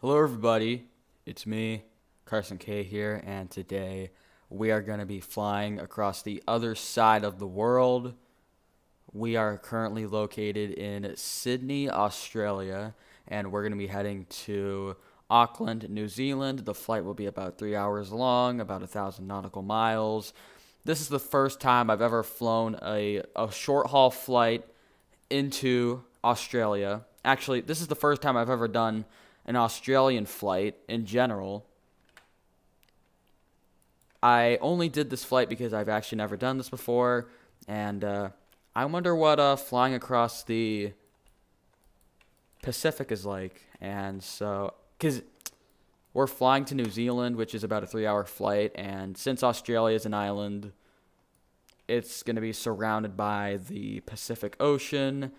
Hello, everybody. It's me, Carson K here, and today we are going to be flying across the other side of the world. We are currently located in Sydney, Australia, and we're going to be heading to Auckland, New Zealand. The flight will be about 3 hours long, about 1,000 nautical miles. This is the first time I've ever flown a short haul flight into Australia. Actually, this is the first time I've ever done an Australian flight in general. I only did this flight because I've actually never done this before, and I wonder what flying across the Pacific is like. And so, because we're flying to New Zealand, which is about a 3 hour flight, and since Australia is an island, it's going to be surrounded by the Pacific Ocean.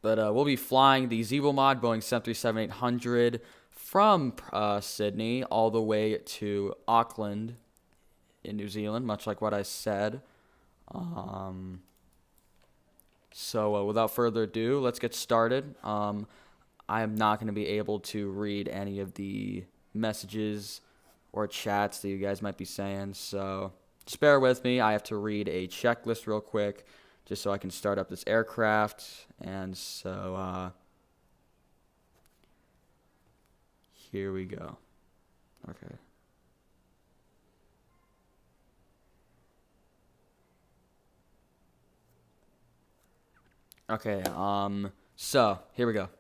But we'll be flying the Zeeble Mod Boeing 737-800 from Sydney all the way to Auckland in New Zealand, much like what I said. So without further ado, let's get started. I am not going to be able to read any of the messages or chats that you guys might be saying, so just bear with me. I have to read a checklist real quick just so I can start up this aircraft. And so here we go. Okay. Okay, so here we go.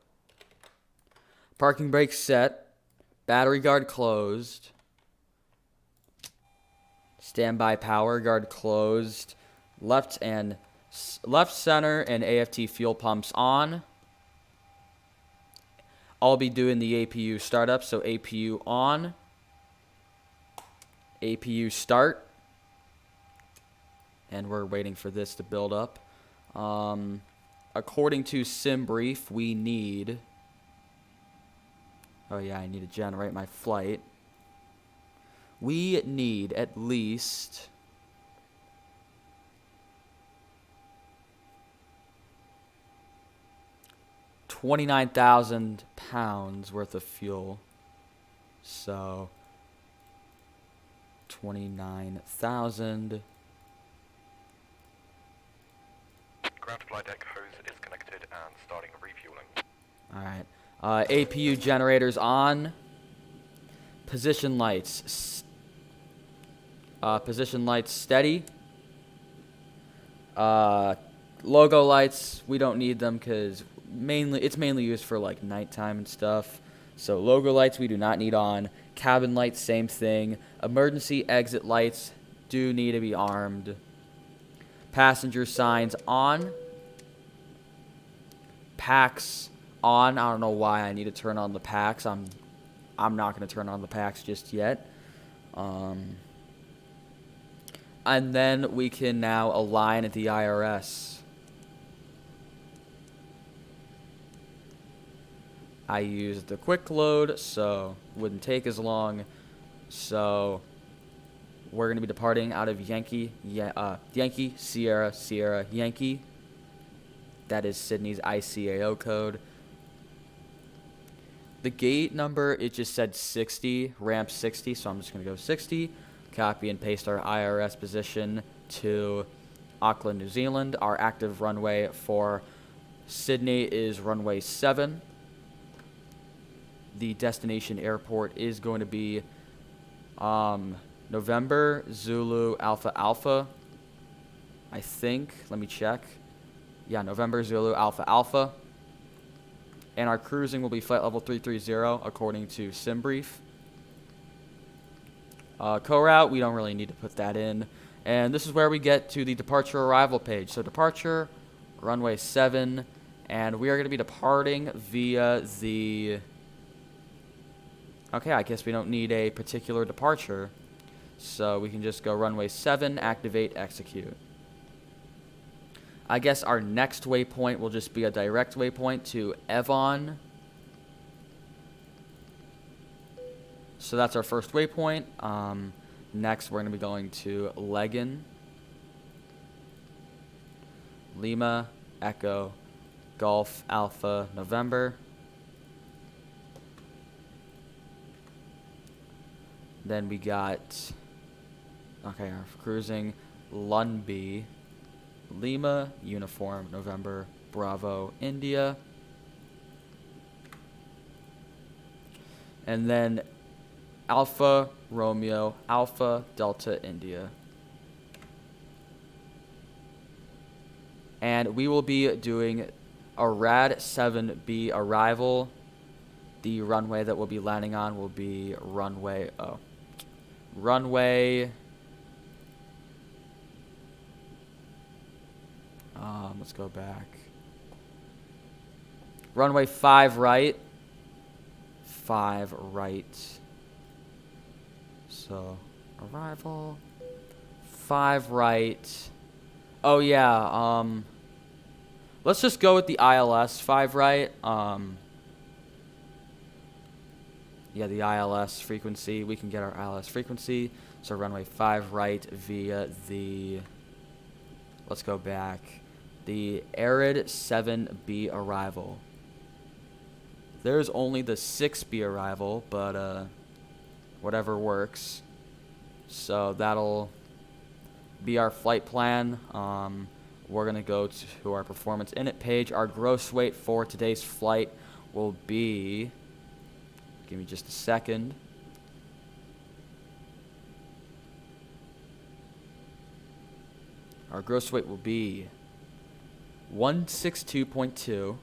Parking brake set, battery guard closed, standby power guard closed, left center and AFT fuel pumps on. I'll be doing the APU startup, so APU on, APU start, and we're waiting for this to build up. According to SimBrief, we need, oh yeah, I need to generate my flight. We need at least 29,000 pounds worth of fuel. So 29,000. Ground flight deck hose is connected and starting refueling. Alright. APU generators on. Position lights. Position lights steady. Logo lights, we don't need them because it's mainly used for like nighttime and stuff. So logo lights we do not need on. Cabin lights, same thing. Emergency exit lights do need to be armed. Passenger signs on. Packs on. I don't know why I need to turn on the packs. I'm not going to turn on the packs just yet. And then we can now align at the IRS. I used the quick load, so it wouldn't take as long. So we're going to be departing out of Yankee, Sierra, Sierra, Yankee. That is Sydney's ICAO code. The gate number, it just said 60, ramp 60, so I'm just going to go 60. Copy and paste our IRS position to Auckland, New Zealand. Our active runway for Sydney is runway 7. The destination airport is going to be November Zulu Alpha Alpha, I think. Let me check. Yeah, November Zulu Alpha Alpha. And our cruising will be flight level 330 according to SimBrief. Co-route, we don't really need to put that in. And this is where we get to the departure arrival page. So departure, runway 7, and we are going to be departing via the... Okay, I guess we don't need a particular departure. So we can just go runway 7, activate, execute. I guess our next waypoint will just be a direct waypoint to Evon. So that's our first waypoint. Next, we're going to be going to Legan, Lima, Echo, Golf, Alpha, November. Then we got, okay, our cruising Lunby, Lima, Uniform, November, Bravo, India. And then Alpha, Romeo, Alpha, Delta, India. And we will be doing a RAD 7B arrival. The runway that we'll be landing on will be runway, let's go back. Runway 5 right. 5 right. So, arrival. 5 right. Oh, yeah, let's just go with the ILS 5 right. Yeah, the ILS frequency. We can get our ILS frequency. So, runway 5 right via the, let's go back, the Arid 7B arrival. There's only the 6B arrival, but whatever works. So that'll be our flight plan. We're going to go to our performance init page. Our gross weight for today's flight will be, give me just a second. Our gross weight will be 162.2.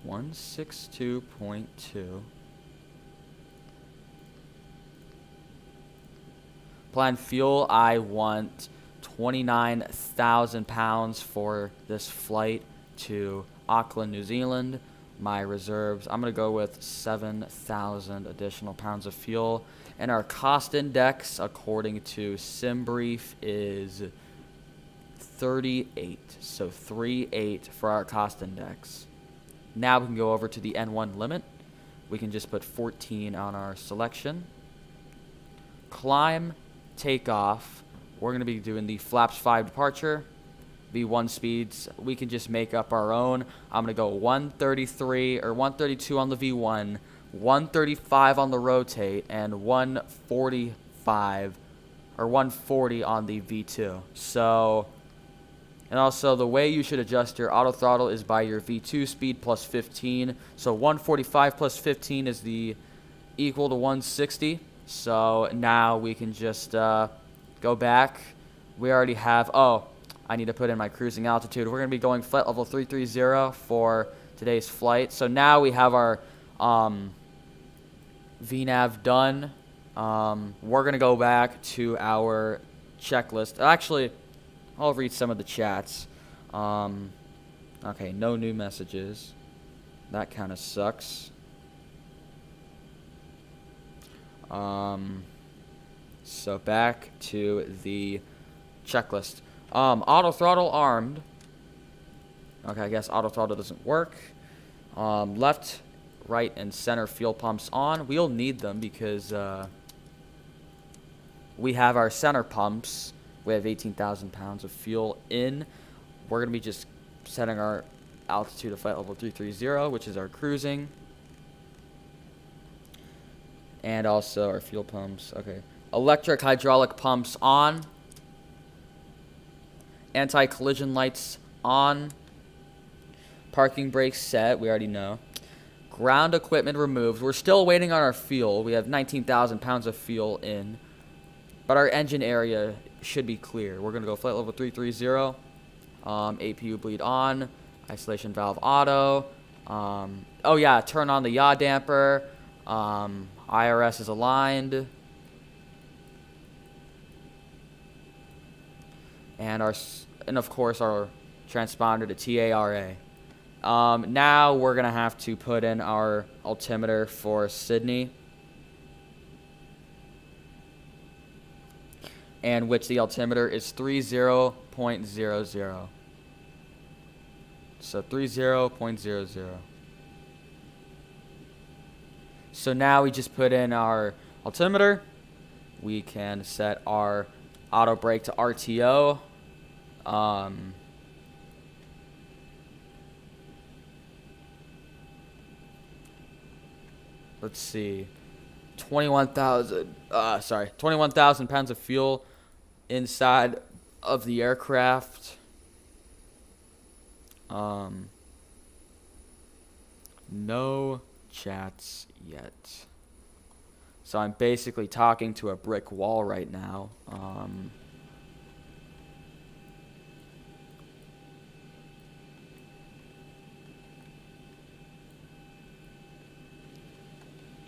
162.2. Plan fuel, I want 29,000 pounds for this flight to Auckland, New Zealand. My reserves, I'm going to go with 7,000 additional pounds of fuel. And our cost index, according to SimBrief, is 38. So 38 for our cost index. Now we can go over to the N1 limit. We can just put 14 on our selection. Climb, takeoff. We're going to be doing the flaps 5 departure. V1 speeds, we can just make up our own. I'm going to go 133 or 132 on the V1, 135 on the rotate, and 145 or 140 on the V2. So, and also the way you should adjust your auto throttle is by your V2 speed plus 15. So 145 plus 15 is the equal to 160. So now we can just go back. We already have, I need to put in my cruising altitude. We're going to be going flight level 330 for today's flight. So now we have our VNAV done. We're going to go back to our checklist. Actually, I'll read some of the chats. Okay, no new messages. That kind of sucks. So back to the checklist. Auto throttle armed. Okay, I guess auto throttle doesn't work. Left, right, and center fuel pumps on. We'll need them because we have our center pumps. We have 18,000 pounds of fuel in. We're going to be just setting our altitude to flight level 330, which is our cruising. And also our fuel pumps. Okay. Electric hydraulic pumps on. Anti-collision lights on. Parking brakes set. We already know. Ground equipment removed. We're still waiting on our fuel. We have 19,000 pounds of fuel in. But our engine area should be clear. We're going to go flight level 330. APU bleed on. Isolation valve auto. Oh yeah, turn on the yaw damper. IRS is aligned. And of course our transponder to TARA. Now we're going to have to put in our altimeter for Sydney. And which the altimeter is 30.00. So 30.00. So now we just put in our altimeter. We can set our auto brake to RTO. Let's see. 21,000 pounds of fuel inside of the aircraft. No chats yet. So I'm basically talking to a brick wall right now.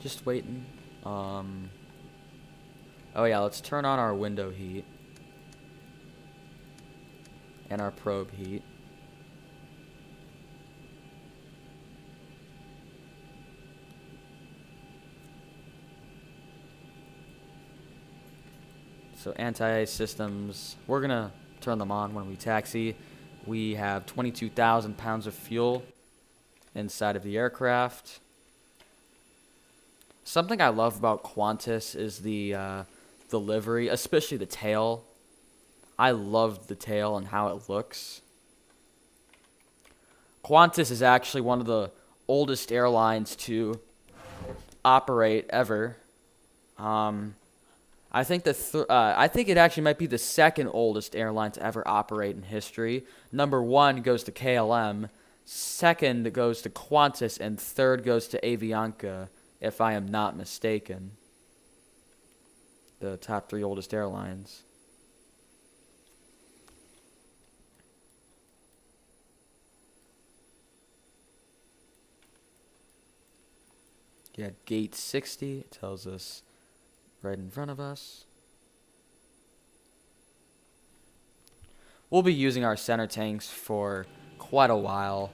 Just waiting. Oh yeah, let's turn on our window heat and our probe heat. So anti-ice systems, we're gonna turn them on when we taxi. We have 22,000 pounds of fuel inside of the aircraft. Something I love about Qantas is the livery, especially the tail. I love the tail and how it looks. Qantas is actually one of the oldest airlines to operate ever. I think I think it actually might be the second oldest airline to ever operate in history. Number 1 goes to KLM, second goes to Qantas, and third goes to Avianca, if I am not mistaken. The top 3 oldest airlines. Yeah, gate 60, it tells us right in front of us. We'll be using our center tanks for quite a while.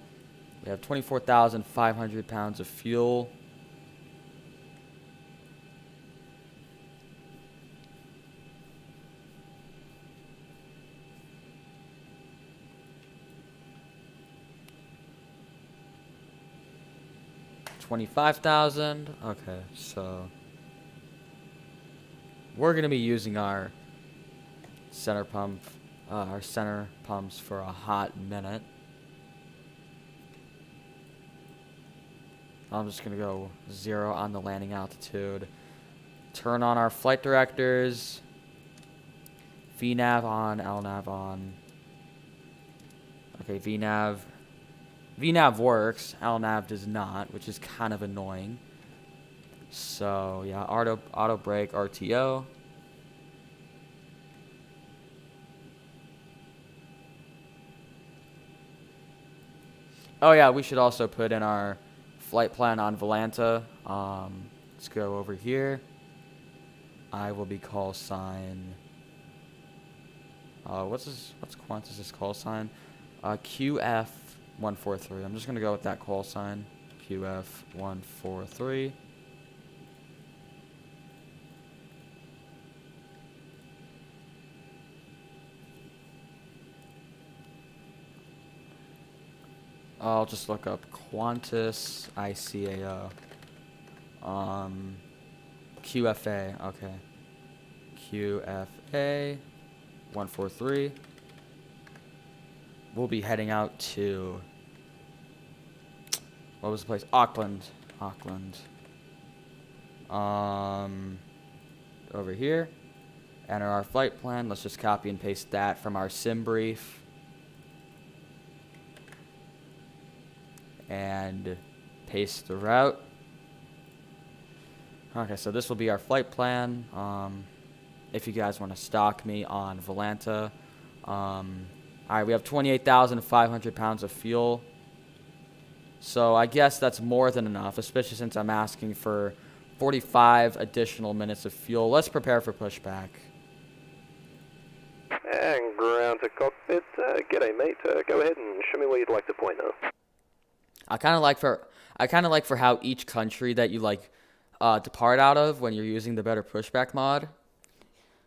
We have 24,500 pounds of fuel. $25,000. Okay, so we're gonna be using our center pumps for a hot minute. I'm just gonna go 0 on the landing altitude. Turn on our flight directors. VNav on, LNav on. Okay, VNav works, LNav does not, which is kind of annoying. So yeah, auto brake RTO. Oh yeah, we should also put in our flight plan on Volanta. Let's go over here. I will be call sign. What's Qantas's call sign? QF143. I'm just gonna go with that call sign. QF143. I'll just look up Qantas ICAO. QFA, okay. QFA 143. We'll be heading out to, what was the place? Auckland. Over here. Enter our flight plan. Let's just copy and paste that from our sim brief. And paste the route. Okay, so this will be our flight plan. If you guys want to stock me on Volanta. Alright, we have 28,500 pounds of fuel. So I guess that's more than enough, especially since I'm asking for 45 additional minutes of fuel. Let's prepare for pushback. And ground to cockpit. G'day, mate. Go ahead and show me where you'd like to point now. I kind of like for how each country that you depart out of when you're using the better pushback mod,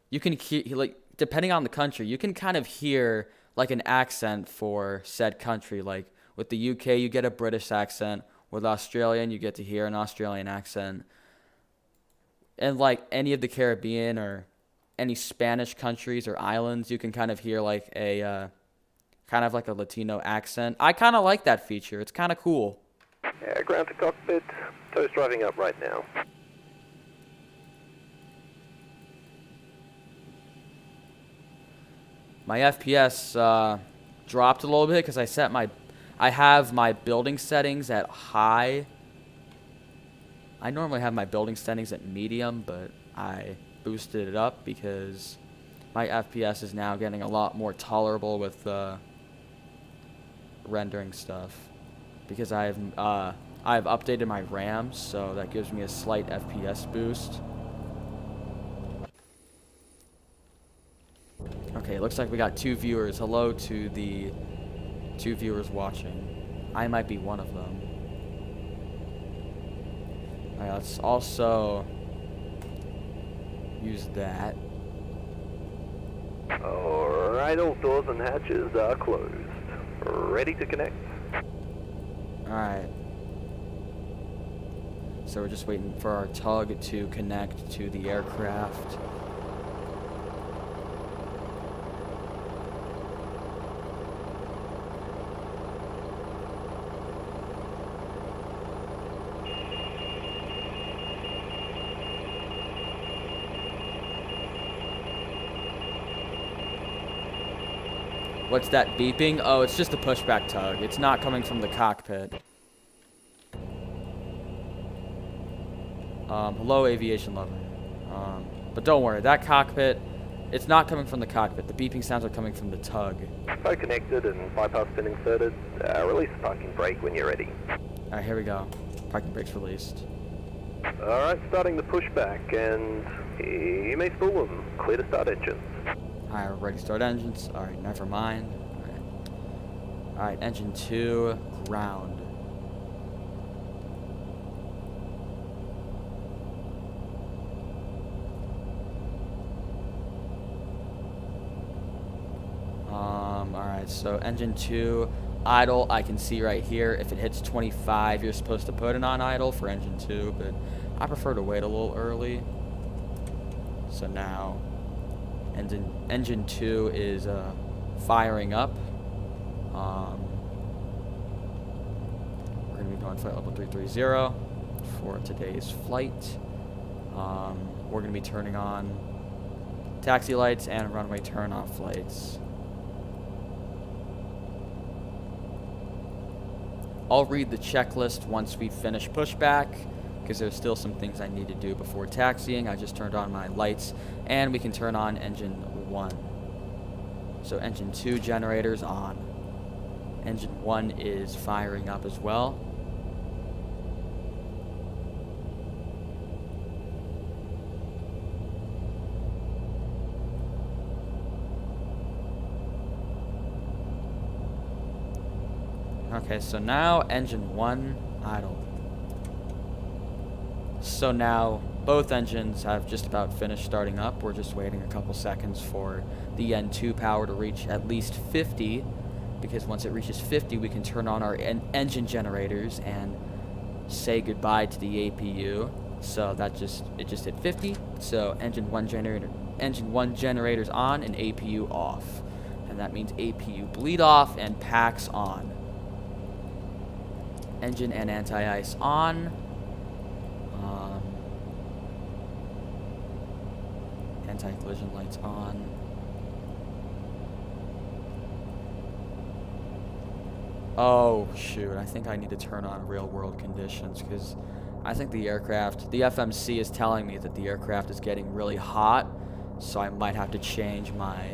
you can hear, depending on the country, you can kind of hear like an accent for said country. Like with the UK, you get a British accent. With Australian, you get to hear an Australian accent. And like any of the Caribbean or any Spanish countries or islands, you can kind of hear like a kind of like a Latino accent. I kind of like that feature. It's kind of cool. Yeah, ground to cockpit. Toast driving up right now. My FPS dropped a little bit because I have my building settings at high. I normally have my building settings at medium, but I boosted it up because my FPS is now getting a lot more tolerable with rendering stuff. Because I've updated my RAM, so that gives me a slight FPS boost. Okay, looks like we got 2 viewers. Hello to the 2 viewers watching. I might be one of them. Alright, let's also use that. Alright, all doors and hatches are closed. Ready to connect. Alright. So we're just waiting for our tug to connect to the aircraft. What's that beeping? Oh, it's just a pushback tug. It's not coming from the cockpit. Hello, aviation lover. But don't worry, that cockpit, it's not coming from the cockpit. The beeping sounds are coming from the tug. So connected and bypass pin inserted. Release the parking brake when you're ready. Alright, here we go. Parking brake's released. Alright, starting the pushback, and you may spool them. Clear to start engines. Alright, we're ready to start engines. Alright, never mind. Alright, engine 2, ground. Alright, so engine 2, idle, I can see right here. If it hits 25, you're supposed to put it on idle for engine 2, but I prefer to wait a little early. So now, engine 2 is firing up. We're going to be going flight level 330 for today's flight. We're going to be turning on taxi lights and runway turn-off lights. I'll read the checklist once we finish pushback, because there's still some things I need to do before taxiing. I just turned on my lights, and we can turn on engine 1. So engine 2 generators on. Engine 1 is firing up as well. Okay, so now engine 1 idle. So now both engines have just about finished starting up. We're just waiting a couple seconds for the N2 power to reach at least 50, because once it reaches 50 we can turn on our engine generators and say goodbye to the APU. So it just hit 50. So engine 1 generators on and APU off. And that means APU bleed off and packs on. Engine and anti-ice on. Anti-collision lights on. Oh shoot, I think I need to turn on real world conditions, because I think the FMC is telling me that the aircraft is getting really hot, so I might have to change my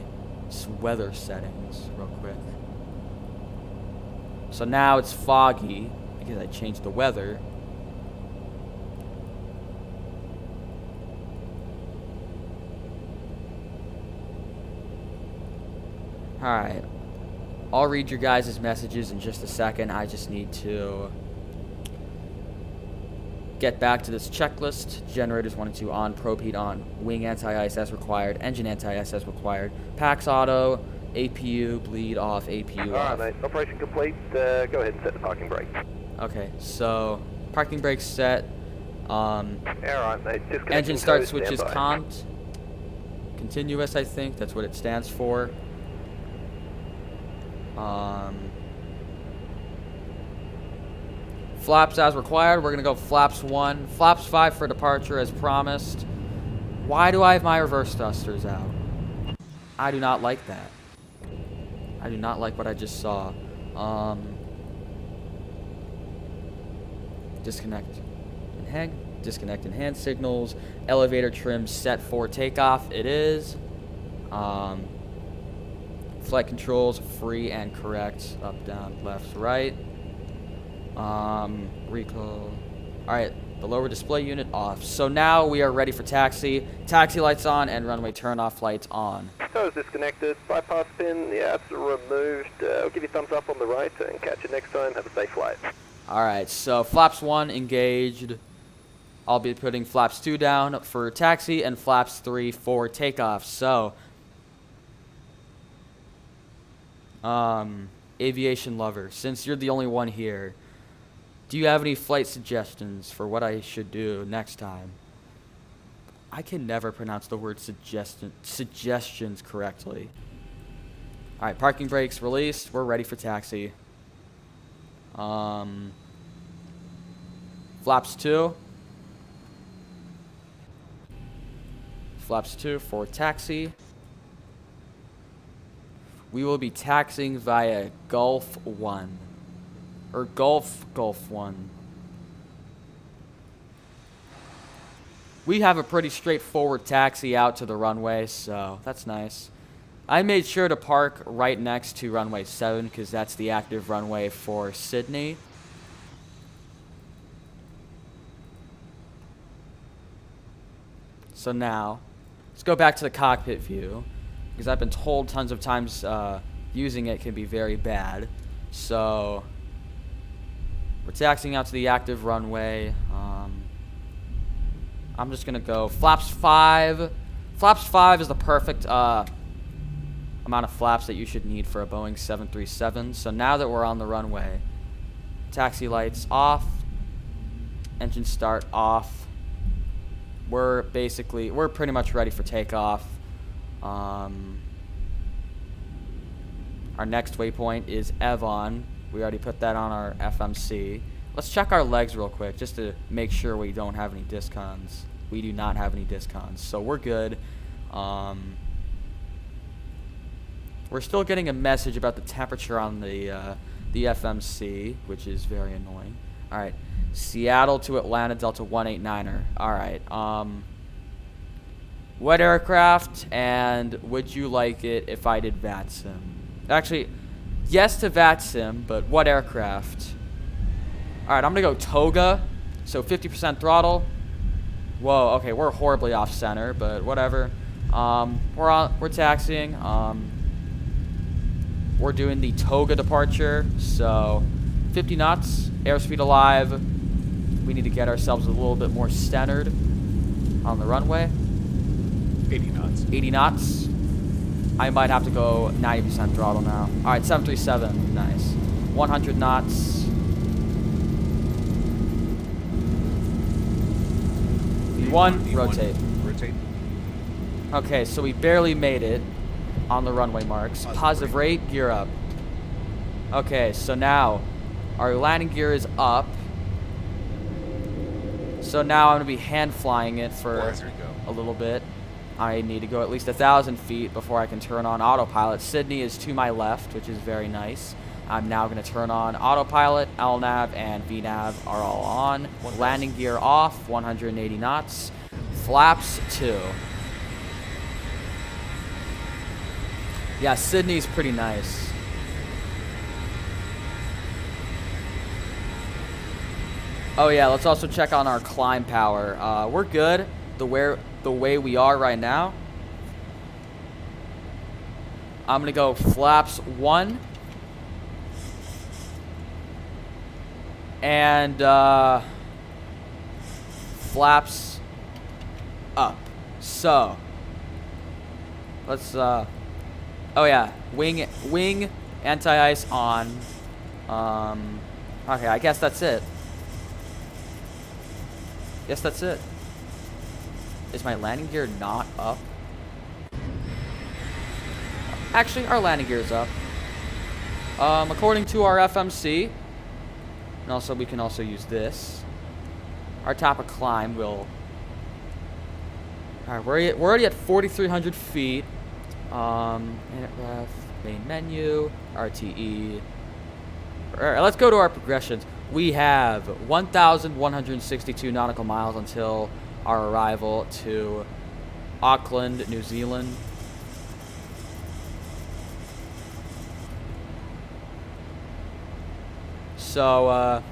weather settings real quick. So now it's foggy because I changed the weather. Alright, I'll read your guys' messages in just a second. I just need to get back to this checklist. Generators 1 and 2 on, probe heat on, wing anti-ice as required, engine anti-ice as required, packs auto, APU bleed off, APU off. Alright, mate, operation complete. Go ahead and set the parking brake. Okay, so parking brake set. Alright, mate, disconnecting Engine start code, switches standby. continuous, I think that's what it stands for. Flaps as required. We're gonna go flaps 1, flaps 5 for departure as promised. Why do I have my reverse thrusters out? I do not like that. I do not like what I just saw. Disconnect and hand signals. Elevator trim set for takeoff. It is. Flight controls free and correct. Up, down, left, right. Recall. Alright, the lower display unit off. So now we are ready for taxi. Taxi lights on and runway turn off lights on. Toes disconnected. Bypass pin, yeah, it's removed. I'll give you a thumbs up on the right and catch you next time. Have a safe flight. Alright, so flaps 1 engaged. I'll be putting flaps 2 down for taxi and flaps 3 for takeoff. So, aviation lover, since you're the only one here, do you have any flight suggestions for what I should do next time? I can never pronounce the word suggestions correctly. Alright, parking brakes released. We're ready for taxi. Flaps 2. Flaps 2 for taxi. We will be taxiing via Gulf 1. Or Gulf 1. We have a pretty straightforward taxi out to the runway, so that's nice. I made sure to park right next to runway 7 because that's the active runway for Sydney. So now, let's go back to the cockpit view because I've been told tons of times using it can be very bad. So, we're taxiing out to the active runway. I'm just going to go flaps 5. Flaps 5 is the perfect amount of flaps that you should need for a Boeing 737. So now that we're on the runway, taxi lights off, engine start off. We're pretty much ready for takeoff. Our next waypoint is Evon. We already put that on our FMC. Let's check our legs real quick just to make sure we don't have any discons. We do not have any discons, so we're good. We're still getting a message about the temperature on the FMC, which is very annoying. All right, Seattle to Atlanta Delta 189er. All right. What aircraft, and would you like it if I did VATSIM? Actually, yes to VATSIM, but what aircraft? All right, I'm gonna go Toga, so 50% throttle. Whoa, okay, we're horribly off center, but whatever. We're taxiing. We're doing the Toga departure, so 50 knots, airspeed alive. We need to get ourselves a little bit more centered on the runway. 80 knots. 80 knots. I might have to go 90% throttle now. All right, 737, nice. 100 knots. V1, rotate. Rotate. Okay, so we barely made it on the runway marks. Positive rate, gear up. Okay, so now our landing gear is up. So now I'm going to be hand flying it for a little bit. I need to go at least 1,000 feet before I can turn on autopilot. Sydney is to my left, which is very nice. I'm now going to turn on autopilot, LNAV, and VNAV are all on. Landing gear off, 180 knots. Flaps 2. Yeah, Sydney's pretty nice. Oh yeah, let's also check on our climb power. We're good the way we are right now. I'm gonna go flaps 1 and flaps up. So let's oh yeah, wing anti-ice on. Okay, I guess that's it. Guess that's it. Is my landing gear not up? Actually, our landing gear is up. According to our FMC, and also we can also use this. Our top of climb will. All right, we're already at 4,300 feet. Minute ref. Main menu, RTE. All right, let's go to our progressions. We have 1,162 nautical miles until our arrival to Auckland, New Zealand. So,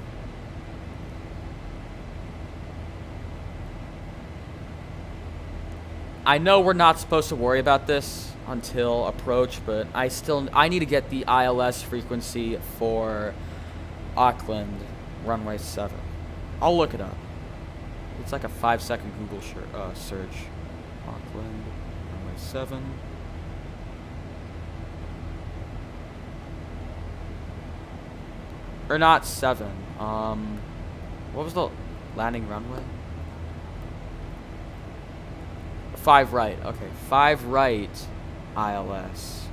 I know we're not supposed to worry about this until approach, but I need to get the ILS frequency for Auckland runway 7. I'll look it up. It's like a 5-second Google search. Auckland runway 7. Or not 7. What was the landing runway? 5 right. Okay, 5 right ILS.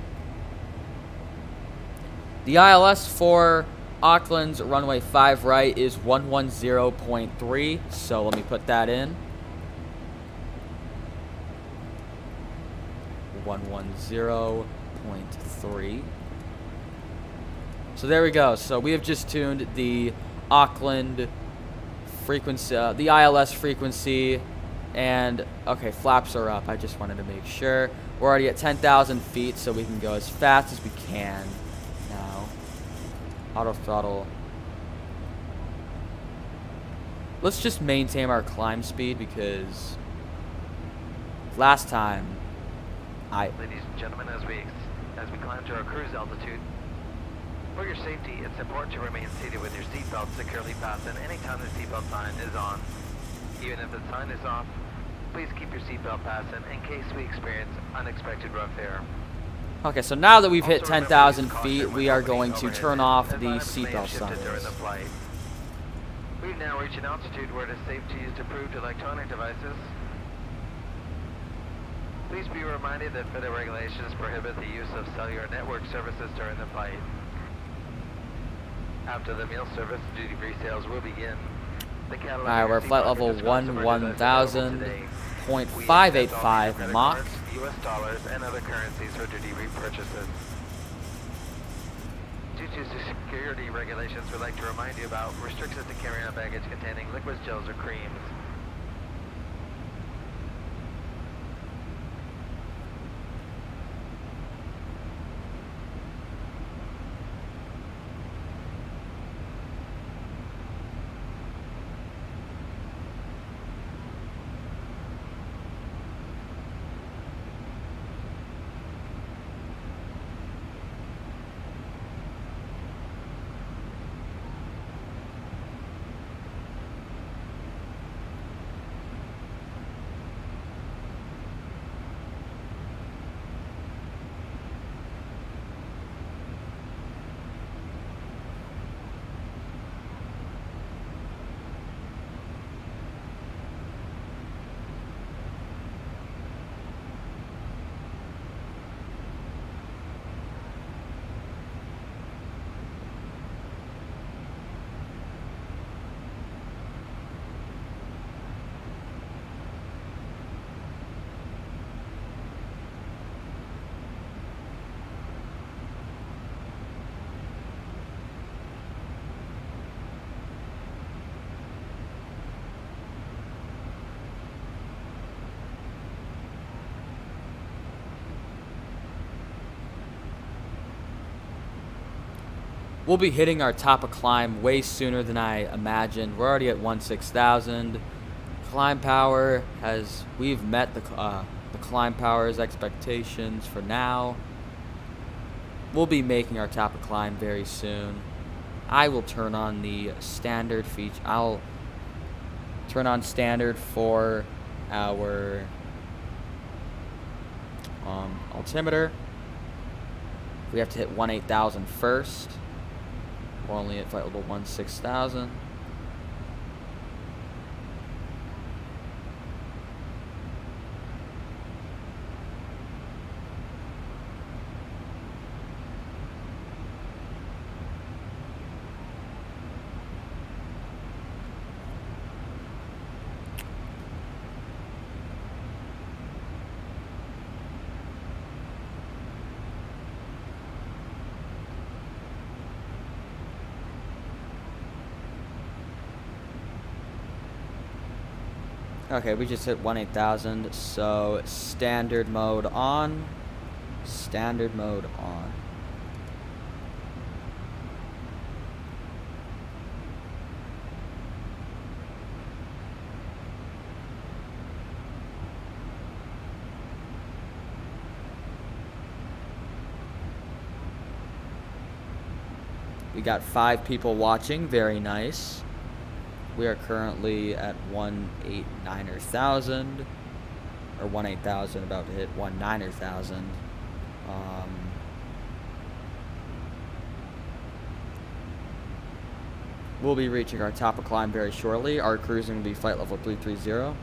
The ILS for Auckland's runway 5 right is 110.3. So let me put that in. 110.3. So there we go. So we have just tuned the Auckland frequency, the ILS frequency. And, okay, flaps are up. I just wanted to make sure. We're already at 10,000 feet, so we can go as fast as we can now. Auto throttle. Let's just maintain our climb speed because last time Ladies and gentlemen, as we climb to our cruise altitude, for your safety, it's important to remain seated with your seatbelt securely fastened anytime the seatbelt sign is on. Even if the sign is off, please keep your seatbelt fastened in case we experience unexpected rough air. Okay, so now that we've hit Also, remember 10,000 to use feet, caution we when are opening going to overhead turn and off the items may have seatbelt shifted signs. during the flight. We've now reached an altitude where it is safe to use approved electronic devices. Please be reminded that federal regulations prohibit the use of cellular network services during the flight. After the meal service, duty-free sales will begin. Alright, we're at flight level 11,000.585 Mach. US dollars and other currencies for duty-free purchases. Due to security regulations, we'd like to remind you about restrictions to carry on baggage containing liquids, gels, or creams. We'll be hitting our top of climb way sooner than I imagined. We're already at 16,000. Climb power we've met the climb power's expectations for now. We'll be making our top of climb very soon. I will turn on the standard feature. I'll turn on standard for our altimeter. We have to hit 18,000 first. We're only at flight level 16,000. Okay, we just hit 18,000, so standard mode on. Standard mode on. We got 5 people watching, very nice. We are currently at 189,000, or 18,000, about to hit 19,000. We'll be reaching our top of climb very shortly. Our cruising will be flight level 330.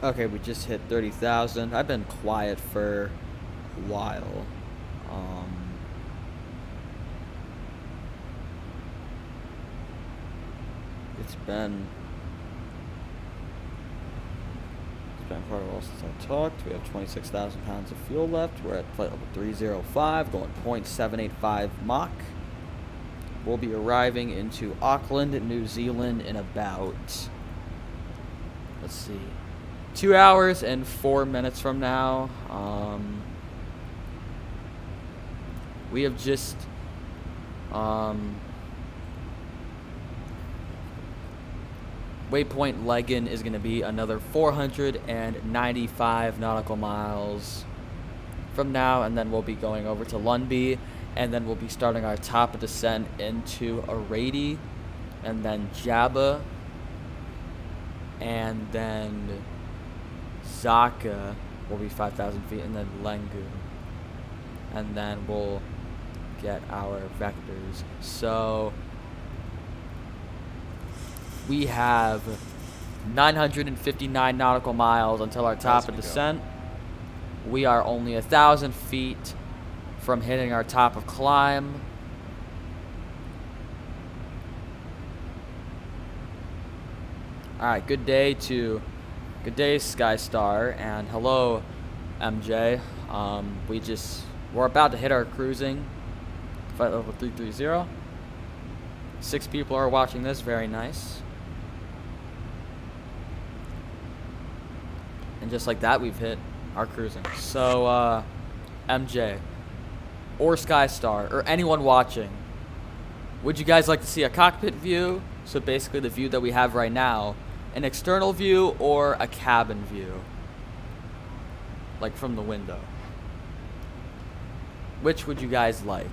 Okay, we just hit 30,000. I've been quiet for a while. It's been quite a while since I talked. We have 26,000 pounds of fuel left. We're at flight level 305, going 0.785 Mach. We'll be arriving into Auckland, New Zealand in about, let's see, 2 hours and 4 minutes from now. We have just waypoint Legan is going to be another 495 nautical miles from now, and then we'll be going over to Lundby, and then we'll be starting our top descent into Arady, and then Jabba, and then Zaka will be 5,000 feet, and then Lengu, and then we'll get our vectors. So we have 959 nautical miles until our top of descent. We are only 1,000 feet from hitting our top of climb. Alright, good day Skystar, and hello MJ. We're about to hit our cruising, flight level 330. 6 people are watching this, very nice. And just like that, we've hit our cruising. So, MJ, or Skystar, or anyone watching, would you guys like to see a cockpit view? So basically the view that we have right now, an external view, or a cabin view? Like from the window. Which would you guys like?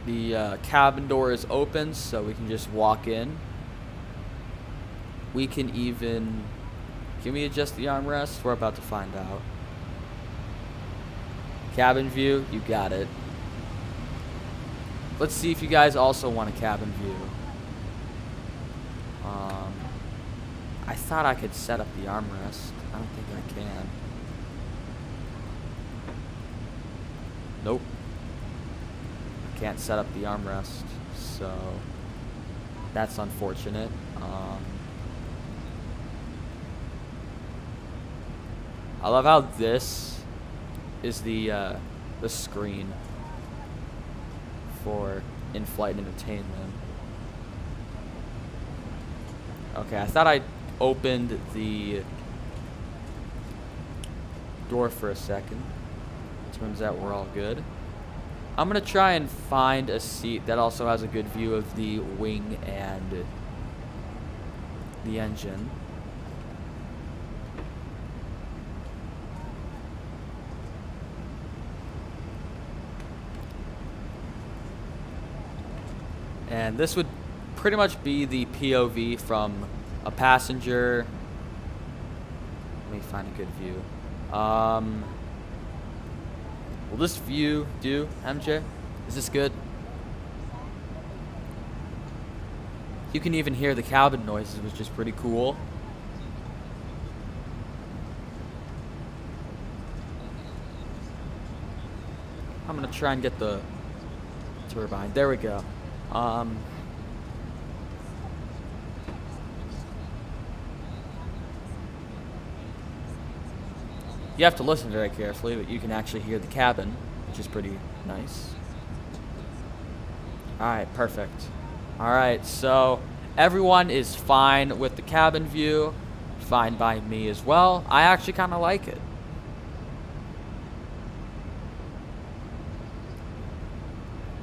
The cabin door is open, so we can just walk in. We can even... Can we adjust the armrest? We're about to find out. Cabin view, you got it. Let's see if you guys also want a cabin view. I thought I could set up the armrest. I don't think I can. Nope. Can't set up the armrest, so that's unfortunate. I love how this is the screen for in-flight entertainment. Okay, I thought I opened the door for a second. Turns out we're all good. I'm gonna try and find a seat that also has a good view of the wing and the engine. And this would pretty much be the POV from a passenger. Let me find a good view. Will this view do, MJ? Is this good? You can even hear the cabin noises, which is pretty cool. I'm gonna try and get the turbine. There we go. You have to listen very carefully, but you can actually hear the cabin, which is pretty nice. Alright, perfect. Alright, so everyone is fine with the cabin view. Fine by me as well. I actually kind of like it.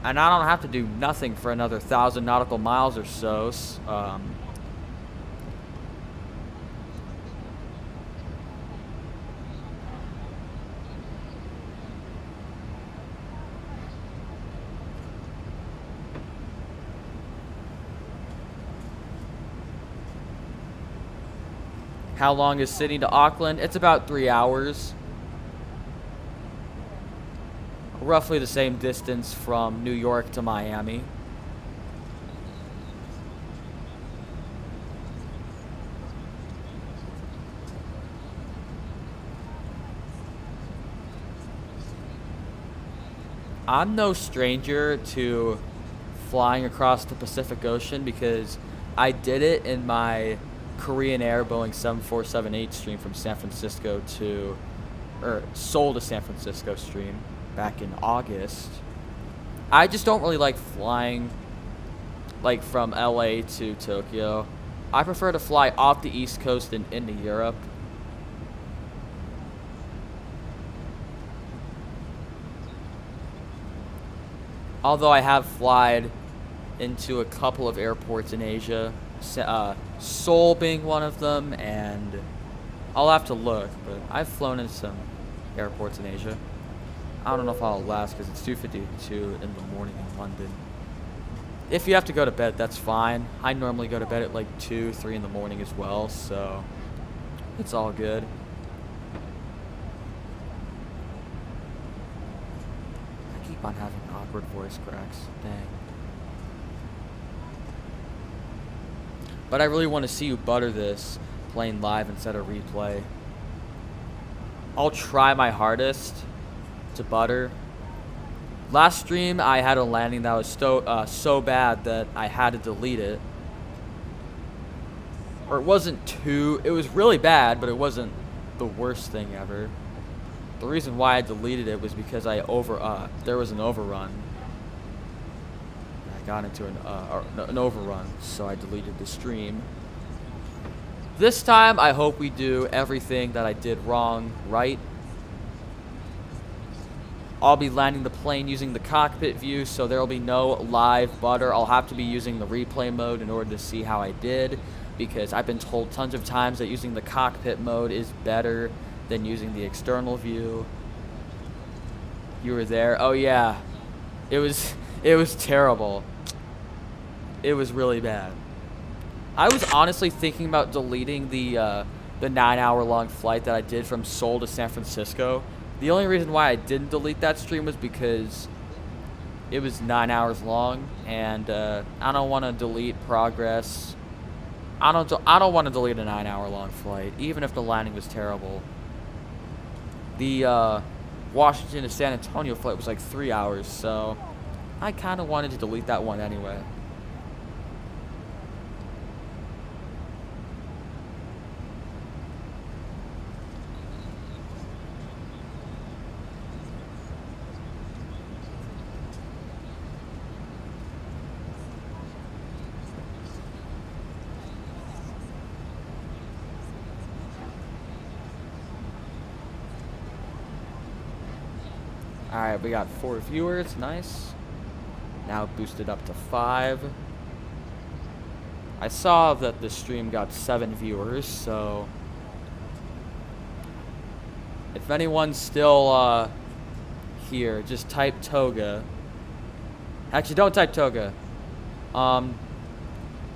And I don't have to do nothing for another 1,000 nautical miles or so. How long is Sydney to Auckland? It's about 3 hours. Roughly the same distance from New York to Miami. I'm no stranger to flying across the Pacific Ocean because I did it in my Korean Air Boeing 7478 stream from San Francisco to, or Seoul to San Francisco stream back in August. I just don't really like flying like from LA to Tokyo. I prefer to fly off the East Coast and into Europe. Although I have flied into a couple of airports in Asia, Seoul being one of them, and I'll have to look, but I've flown in some airports in Asia. I don't know if I'll last because it's 2:52 in the morning in London. If you have to go to bed, that's fine. I normally go to bed at like 2, 3 in the morning as well, so it's all good. I keep on having awkward voice cracks. Dang. But I really want to see you butter this playing live instead of replay. I'll try my hardest to butter. Last stream I had a landing that was so bad that I had to delete it. Or it was really bad, but it wasn't the worst thing ever. The reason why I deleted it was because there was an overrun. I got into an overrun, so I deleted the stream. This time, I hope we do everything that I did wrong right. I'll be landing the plane using the cockpit view, so there will be no live butter. I'll have to be using the replay mode in order to see how I did, because I've been told tons of times that using the cockpit mode is better than using the external view. You were there? Oh yeah. It was terrible. It was really bad. I was honestly thinking about deleting the 9-hour-long flight that I did from Seoul to San Francisco. The only reason why I didn't delete that stream was because it was 9 hours long, and I don't want to delete progress. I don't want to delete a 9-hour-long flight, even if the landing was terrible. The Washington to San Antonio flight was like 3 hours, so I kind of wanted to delete that one anyway. Alright, we got 4 viewers, nice. Now boosted up to 5. I saw that the stream got 7 viewers, so if anyone's still here, just type Toga. Actually, don't type Toga.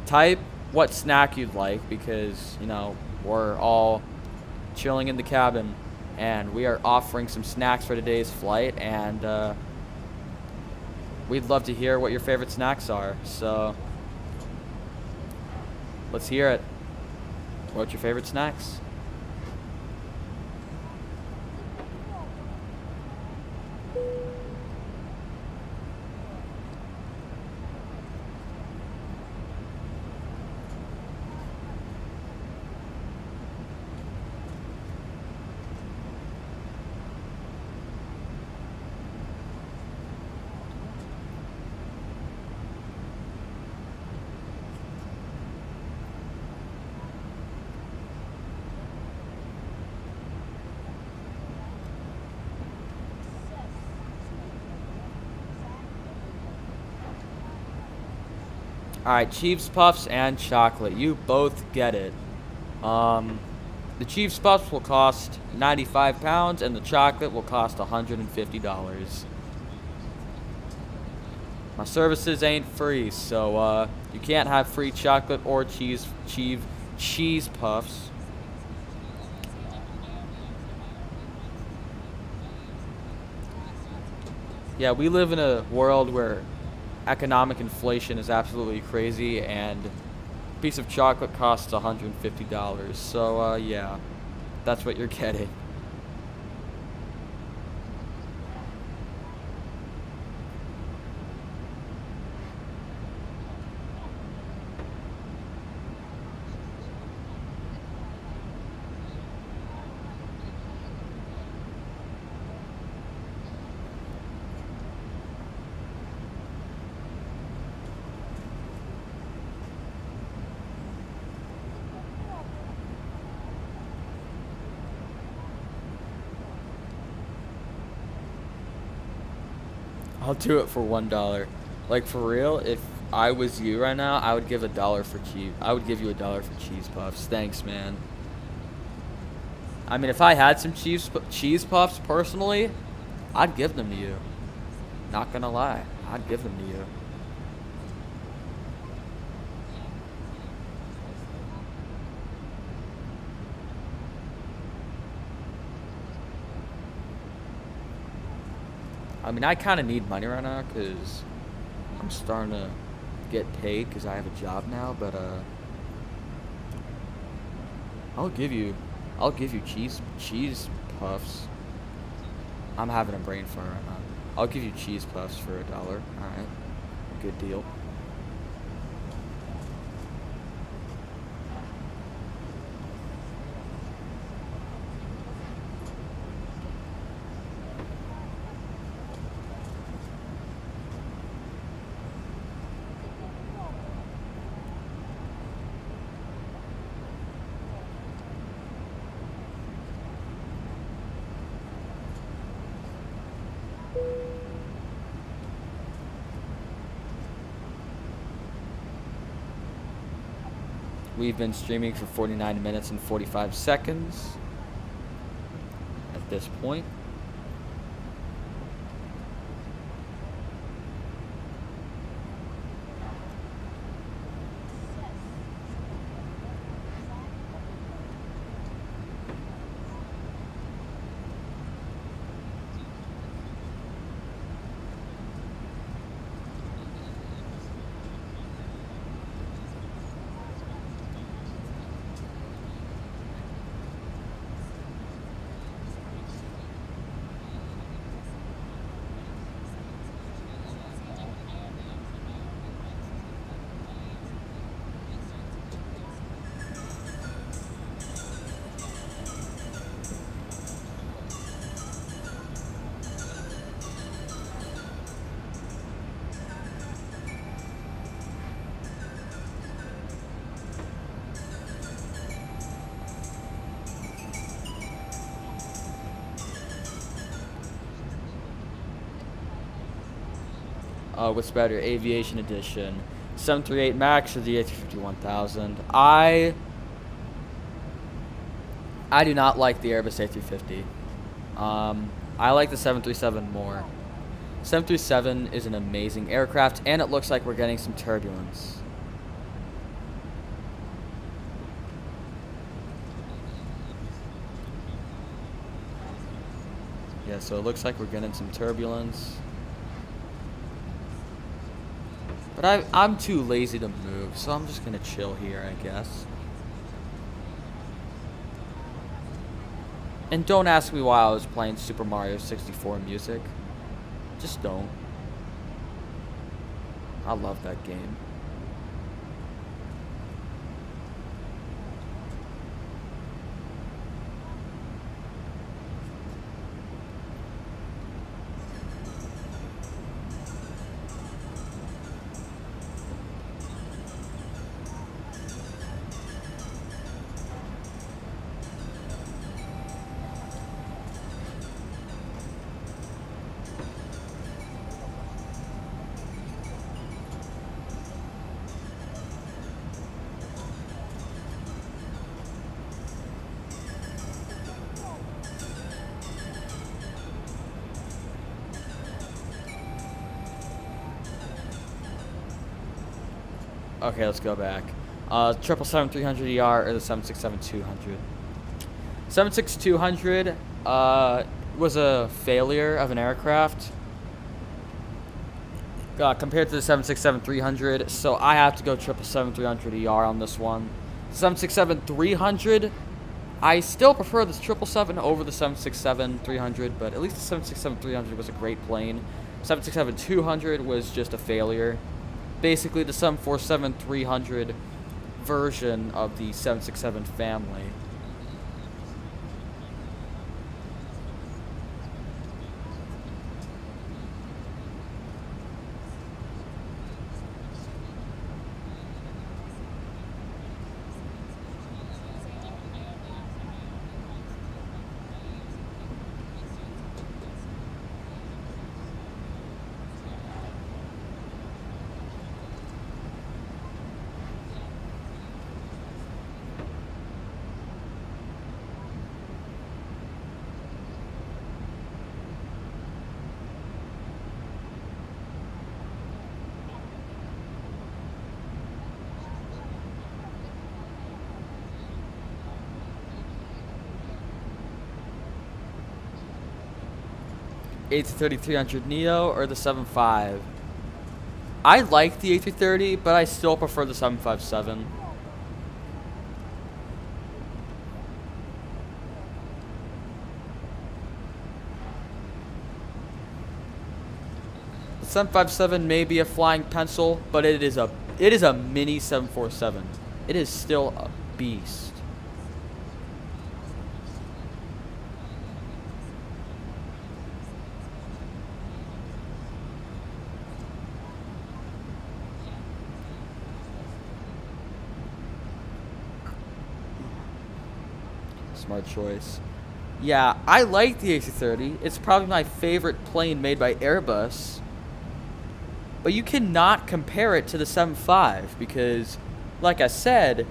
Type what snack you'd like, because, you know, we're all chilling in the cabin. And we are offering some snacks for today's flight, and we'd love to hear what your favorite snacks are. So let's hear it. What's your favorite snacks? Alright, Chiefs Puffs and chocolate. You both get it. The Chiefs Puffs will cost £95 and the chocolate will cost $150. My services ain't free, so you can't have free chocolate or cheese puffs. Yeah, we live in a world where economic inflation is absolutely crazy, and a piece of chocolate costs $150. So, yeah, that's what you're getting. I'll do it for $1. Like, for real, if I was you right now, I would give $1 for cheese. I would give you $1 for cheese puffs. Thanks, man. I mean, if I had some cheese puffs personally, I'd give them to you. Not gonna lie, I'd give them to you. I mean, I kind of need money right now because I'm starting to get paid because I have a job now. But I'll give you cheese puffs. I'm having a brain fart right now. I'll give you cheese puffs for $1. All right, good deal. We've been streaming for 49 minutes and 45 seconds at this point. What's better, Aviation Edition, 738 MAX or the A350-1000? I do not like the Airbus A350. I like the 737 more. 737 is an amazing aircraft, and it looks like we're getting some turbulence. Yeah, so it looks like we're getting some turbulence. But I'm too lazy to move, so I'm just gonna chill here, I guess. And don't ask me why I was playing Super Mario 64 music. Just don't. I love that game. Okay, let's go back. 777-300ER or the 767-200? 767-200 was a failure of an aircraft. compared to the 767-300. So I have to go 777-300ER on this one. 767-300, I still prefer this 777 over the 767-300, but at least the 767-300 was a great plane. 767-200 was just a failure. Basically, the 747-300 version of the 767 family. A330-300 Neo or the 75? I like the A330, but I still prefer the 757. The 757 may be a flying pencil, but it is a mini 747. It is still a beast. Smart choice. Yeah, I like the A330. It's probably my favorite plane made by Airbus. But you cannot compare it to the 75 because, like I said,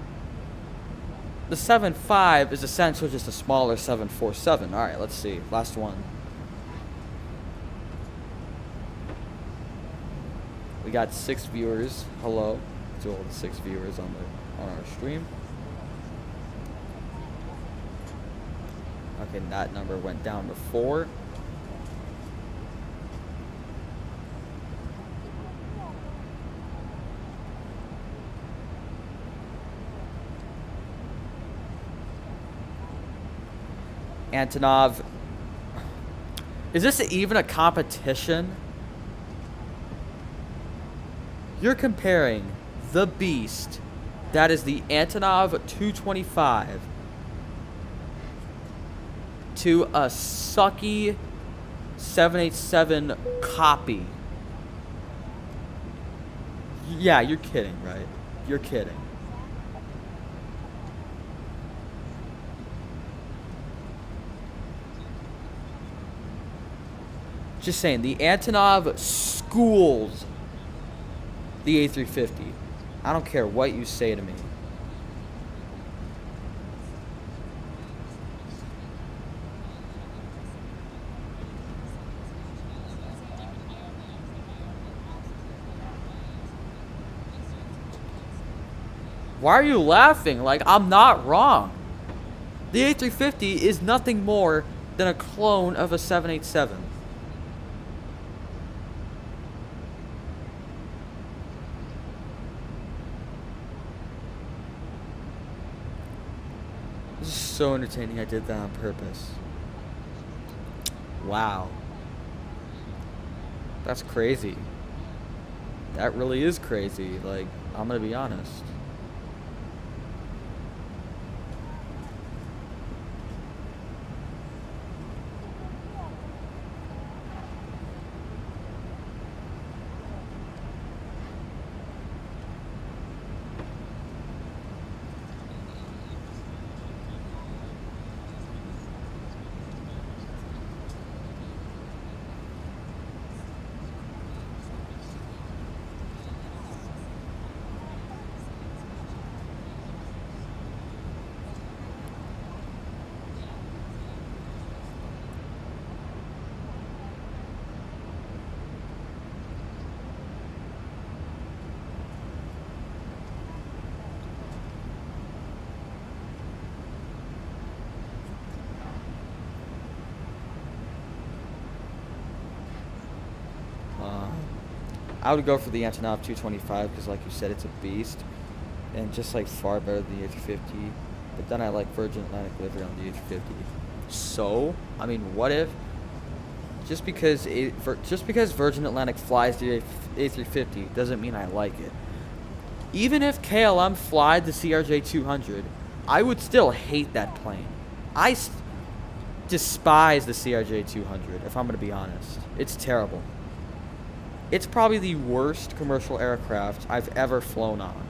the 75 is essentially just a smaller 747. Alright, let's see. Last one. We got 6 viewers. Hello to all the 6 viewers on our stream. Okay, that number went down to 4. Antonov. Is this even a competition? You're comparing the beast, that is the Antonov 225, to a sucky 787 copy. Yeah, you're kidding, right? You're kidding. Just saying, the Antonov schools the A350. I don't care what you say to me. Why are you laughing? Like, I'm not wrong. The A350 is nothing more than a clone of a 787. This is so entertaining. I did that on purpose. Wow. That's crazy. That really is crazy. Like, I'm gonna be honest. I would go for the Antonov 225 because, like you said, it's a beast. And just, like, far better than the A350. But then I like Virgin Atlantic livery on the A350. So, I mean, what if... Just because Virgin Atlantic flies the A350 doesn't mean I like it. Even if KLM flied the CRJ200, I would still hate that plane. I despise the CRJ200, if I'm going to be honest. It's terrible. It's probably the worst commercial aircraft I've ever flown on.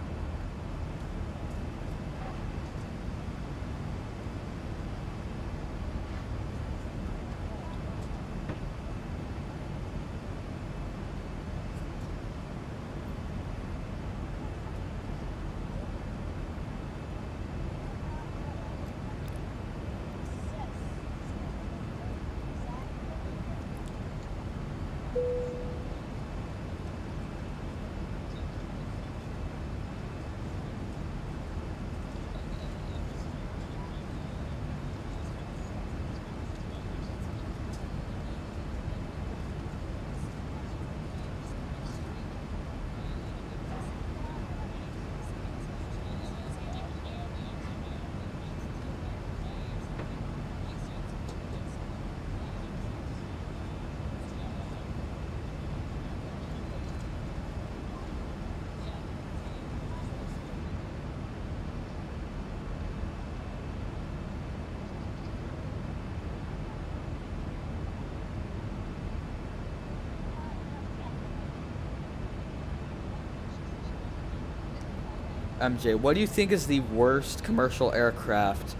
MJ, what do you think is the worst commercial aircraft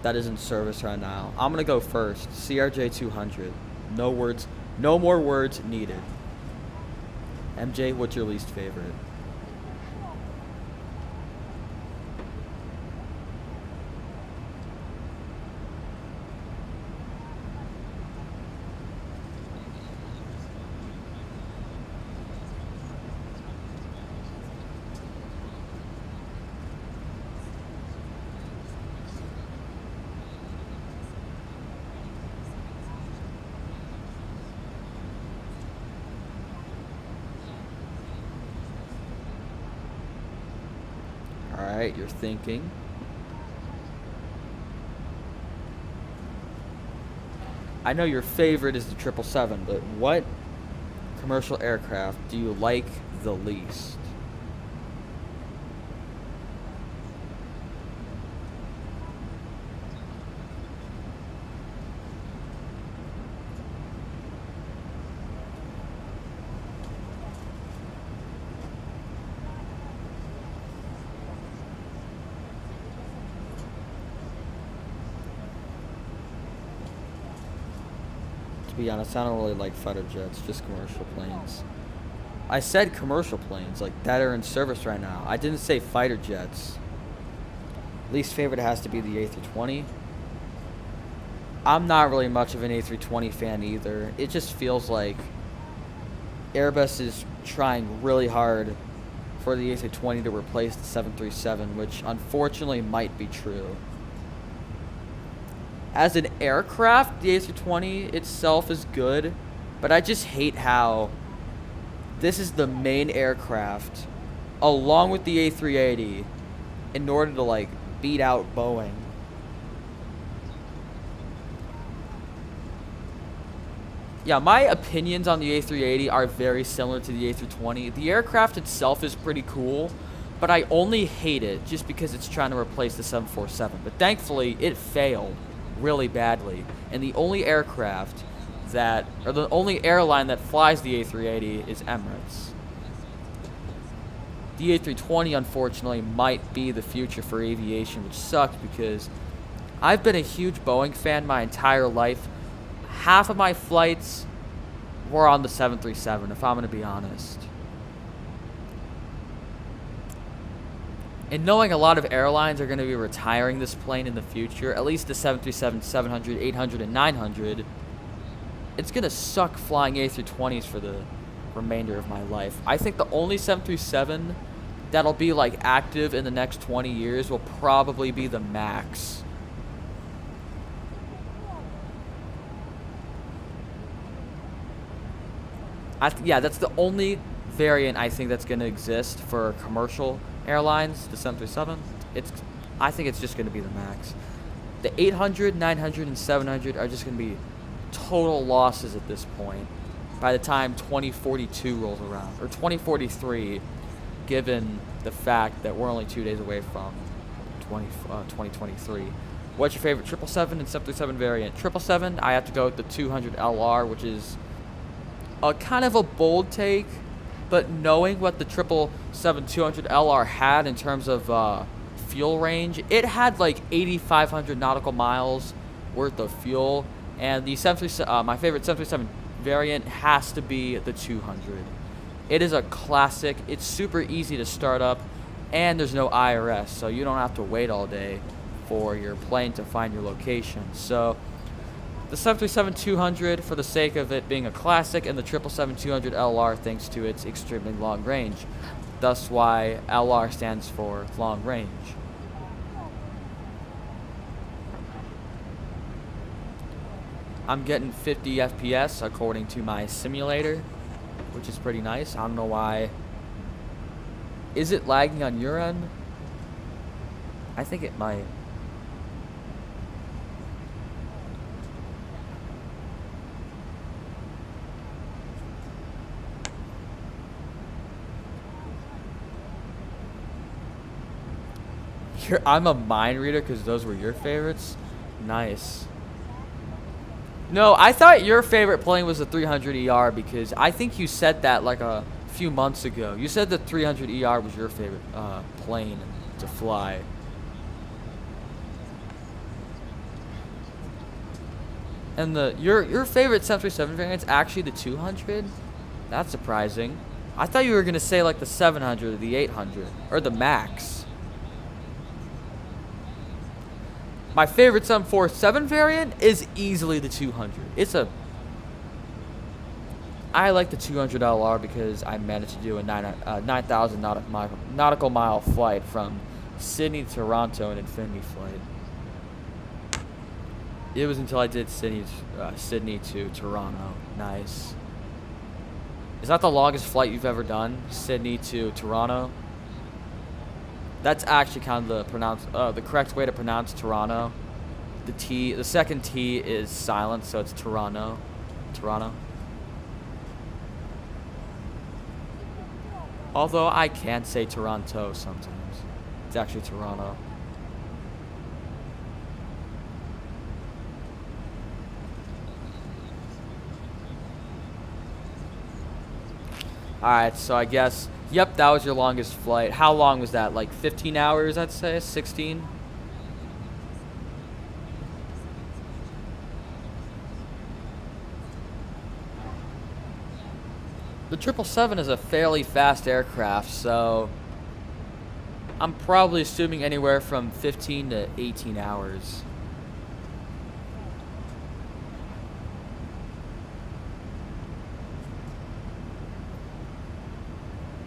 that is in service right now? I'm gonna go first. CRJ200. No words, no more words needed. MJ, what's your least favorite? Alright, you're thinking. I know your favorite is the 777, but what commercial aircraft do you like the least? To be honest, I don't really like fighter jets, just commercial planes. I said commercial planes, like that are in service right now. I didn't say fighter jets. Least favorite has to be the A320. I'm not really much of an A320 fan either. It just feels like Airbus is trying really hard for the A320 to replace the 737, which unfortunately might be true. As an aircraft, the A320 itself is good, but I just hate how this is the main aircraft, along with the A380, in order to, like, beat out Boeing. Yeah, my opinions on the A380 are very similar to the A320. The aircraft itself is pretty cool, but I only hate it just because it's trying to replace the 747. But thankfully, it failed really badly, and the only aircraft that, or the only airline that flies the A380 is Emirates. The A320, unfortunately, might be the future for aviation, which sucks because I've been a huge Boeing fan my entire life. Half of my flights were on the 737, if I'm going to be honest. And knowing a lot of airlines are going to be retiring this plane in the future, at least the 737, 700, 800, and 900, it's going to suck flying A320s for the remainder of my life. I think the only 737 that'll be, like, active in the next 20 years will probably be the MAX. Yeah, that's the only variant I think that's going to exist for commercial airlines, the 737. I think it's just going to be the max. The 800, 900, and 700 are just going to be total losses at this point by the time 2042 rolls around, or 2043, given the fact that we're only 2 days away from 2023. What's your favorite 777 and 737 variant? 777, I have to go with the 200 LR, which is a kind of a bold take, but knowing what the 777-200 LR had in terms of fuel range, it had like 8,500 nautical miles worth of fuel, and the my favorite 737 variant has to be the 200. It is a classic. It's super easy to start up, and there's no IRS, so you don't have to wait all day for your plane to find your location. So the 737-200, for the sake of it being a classic, and the 777-200 LR thanks to its extremely long range. Thus why LR stands for long range. I'm getting 50 FPS according to my simulator, which is pretty nice. I don't know why. Is it lagging on your end? I think it might. I'm a mind reader because those were your favorites. Nice. No, I thought your favorite plane was the 300 ER because I think you said that like a few months ago. You said the 300 ER was your favorite plane to fly. And your favorite 737 variant is actually the 200? That's surprising. I thought you were going to say like the 700 or the 800 or the max. My favorite 747 variant is easily the 200. I like the 200 LR because I managed to do a 9,000 nautical mile flight from Sydney to Toronto, an infinity flight. It was until I did Sydney to Toronto. Nice. Is that the longest flight you've ever done? Sydney to Toronto? That's actually kind of the correct way to pronounce Toronto. The second T is silent, so it's Toronto. Toronto. Although I can say Toronto sometimes. It's actually Toronto. Alright, so I guess, yep, that was your longest flight. How long was that? Like 15 hours, I'd say? 16? The 777 is a fairly fast aircraft, so I'm probably assuming anywhere from 15 to 18 hours.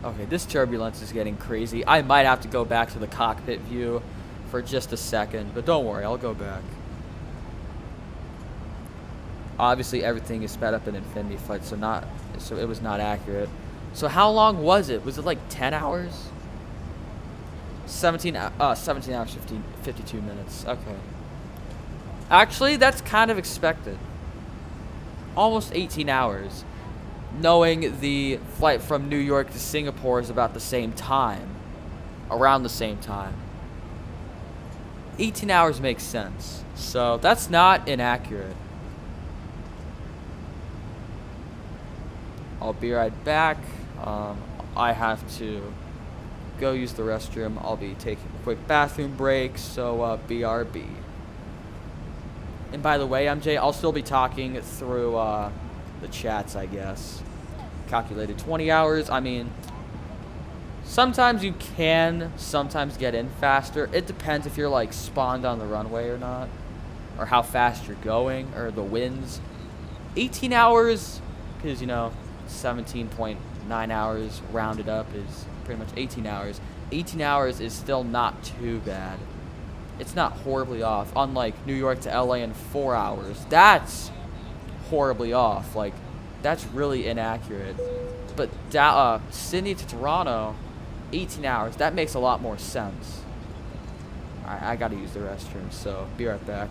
Okay, this turbulence is getting crazy. I might have to go back to the cockpit view for just a second, but don't worry, I'll go back. Obviously, everything is sped up in infinity flight, so it was not accurate. So how long was it? Was it like 10 hours? 17 hours, 52 minutes. Okay. Actually, that's kind of expected. Almost 18 hours. Knowing the flight from New York to Singapore is about the same time. Around the same time. 18 hours makes sense. So that's not inaccurate. I'll be right back. I have to go use the restroom. I'll be taking a quick bathroom break, so BRB. And by the way, MJ, I'll still be talking through the chats, I guess. Calculated 20 hours. I mean, sometimes you can sometimes get in faster. It depends if you're like spawned on the runway or not, or how fast you're going, or the winds. 18 hours, because, you know, 17.9 hours rounded up is pretty much 18 hours. 18 hours is still not too bad. It's not horribly off. Unlike New York to LA in 4 hours. That's horribly off. Like, that's really inaccurate. But Sydney to Toronto, 18 hours. That makes a lot more sense. Alright, I gotta use the restroom, so be right back.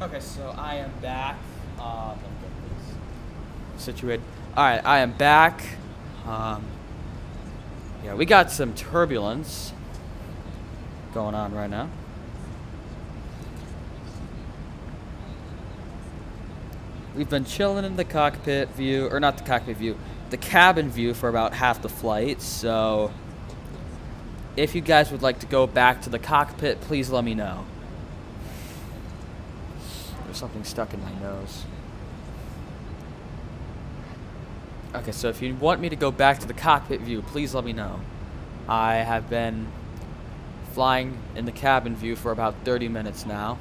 Okay, so I am back. Let me get this situated. All right, I am back. Yeah, we got some turbulence going on right now. We've been chilling in the cockpit view, or not the cockpit view, the cabin view for about half the flight. So if you guys would like to go back to the cockpit, please let me know. There's something stuck in my nose. Okay, so if you want me to go back to the cockpit view, please let me know. I have been flying in the cabin view for about 30 minutes now.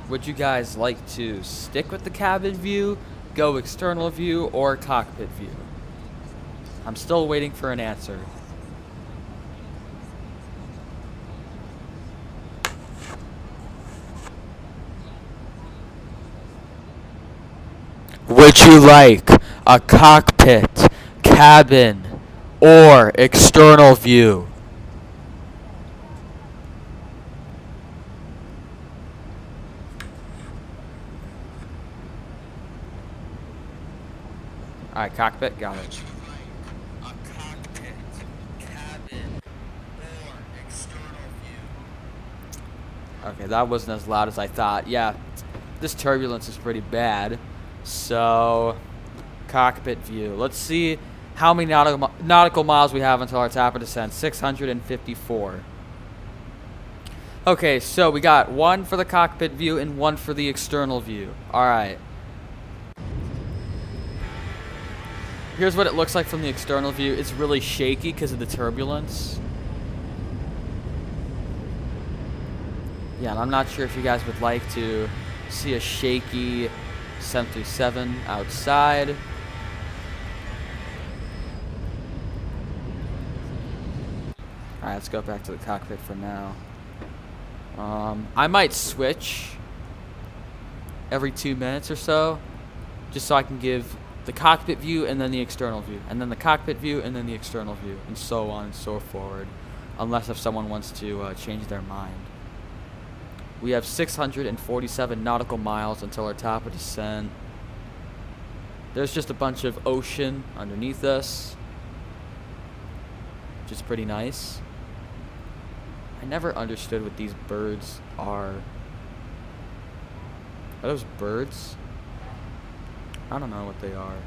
Would you guys like to stick with the cabin view, go external view, or cockpit view? I'm still waiting for an answer. Would you like a cockpit, cabin, or external view? Alright, cockpit, got it. A cockpit, cabin, or external view. Okay, that wasn't as loud as I thought. Yeah, this turbulence is pretty bad. So, cockpit view. Let's see how many nautical miles we have until our tap and descent. 654. Okay, so we got one for the cockpit view and one for the external view. Alright. Here's what it looks like from the external view. It's really shaky because of the turbulence. Yeah, and I'm not sure if you guys would like to see a shaky 737 outside. Alright, let's go back to the cockpit for now. I might switch every 2 minutes or so, just so I can give the cockpit view and then the external view, and then the cockpit view and then the external view, and so on and so forward, unless if someone wants to change their mind. We have 647 nautical miles until our top of descent. There's just a bunch of ocean underneath us, which is pretty nice. I never understood what these birds are. Are those birds? I don't know what they are.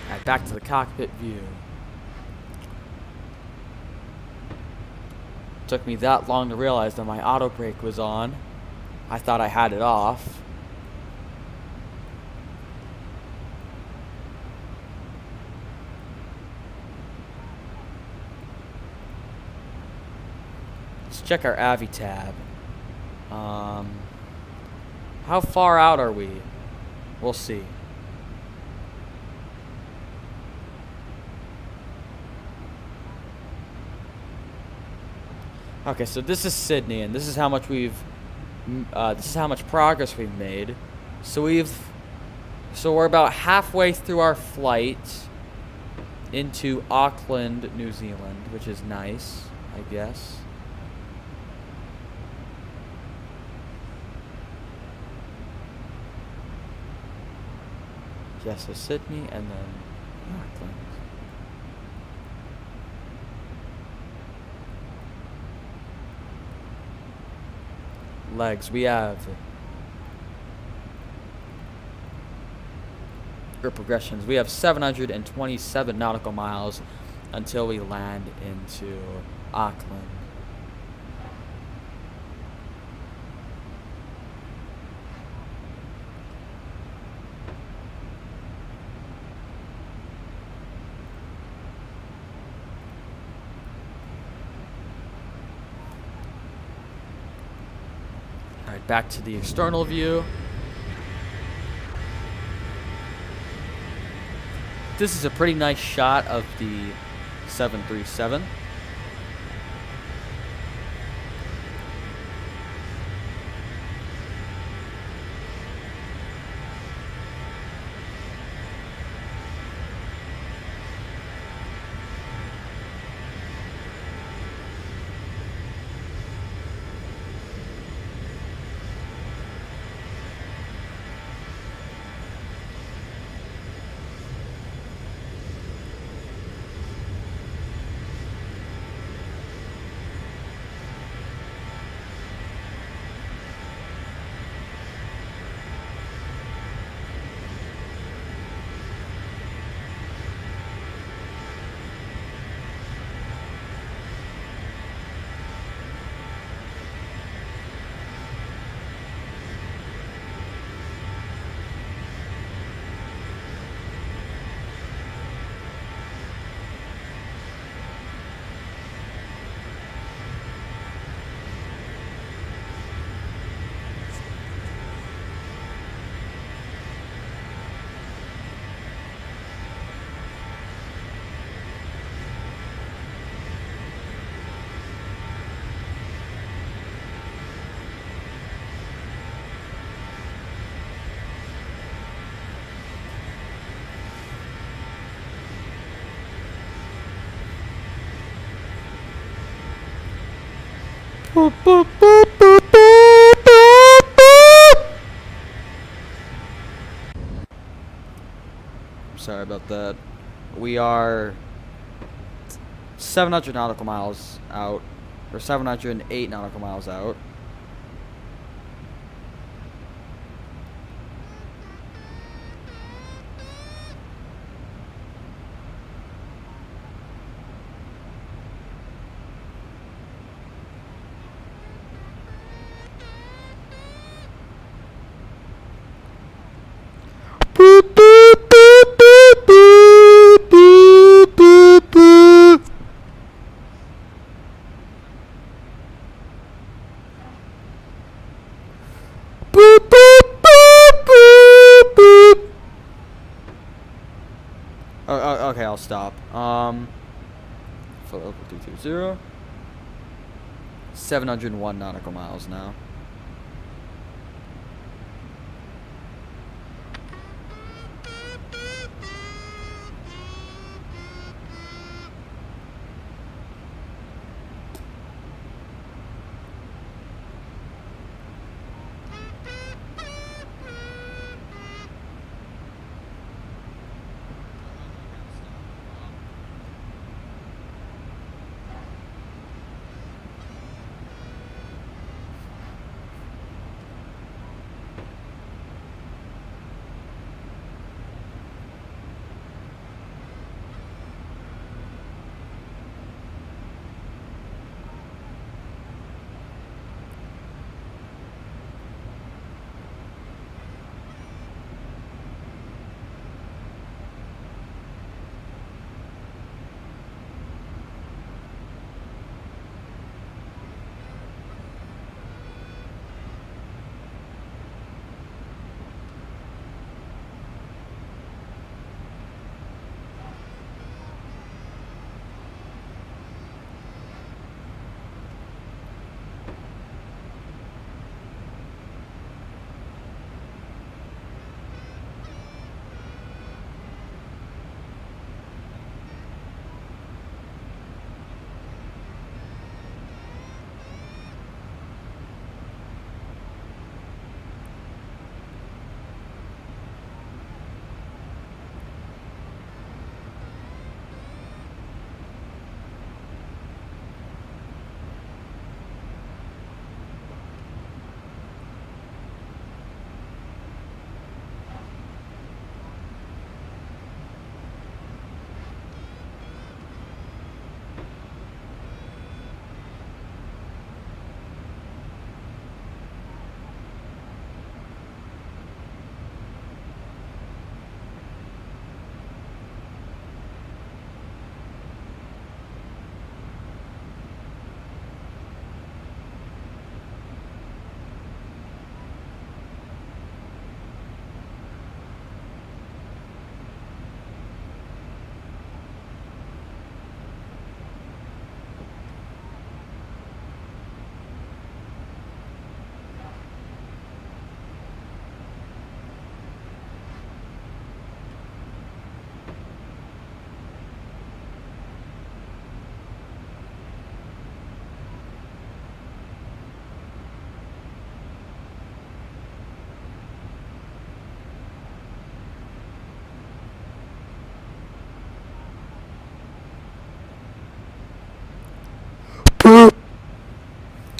Alright, back to the cockpit view. Took me that long to realize that my auto brake was on. I thought I had it off. Let's check our AVI tab. How far out are we? We'll see. Okay, so this is Sydney, and this is how much progress we've made. So we're about halfway through our flight into Auckland, New Zealand, which is nice, I guess. Yeah, so Sydney, and then Auckland. Legs, we have or progressions. We have 727 nautical miles until we land into Auckland. Alright, back to the external view. This is a pretty nice shot of the 737. Sorry about that. We are 700 nautical miles out, or 708 nautical miles out. Okay, I'll stop. Philadelphia 320. 701 nautical miles now.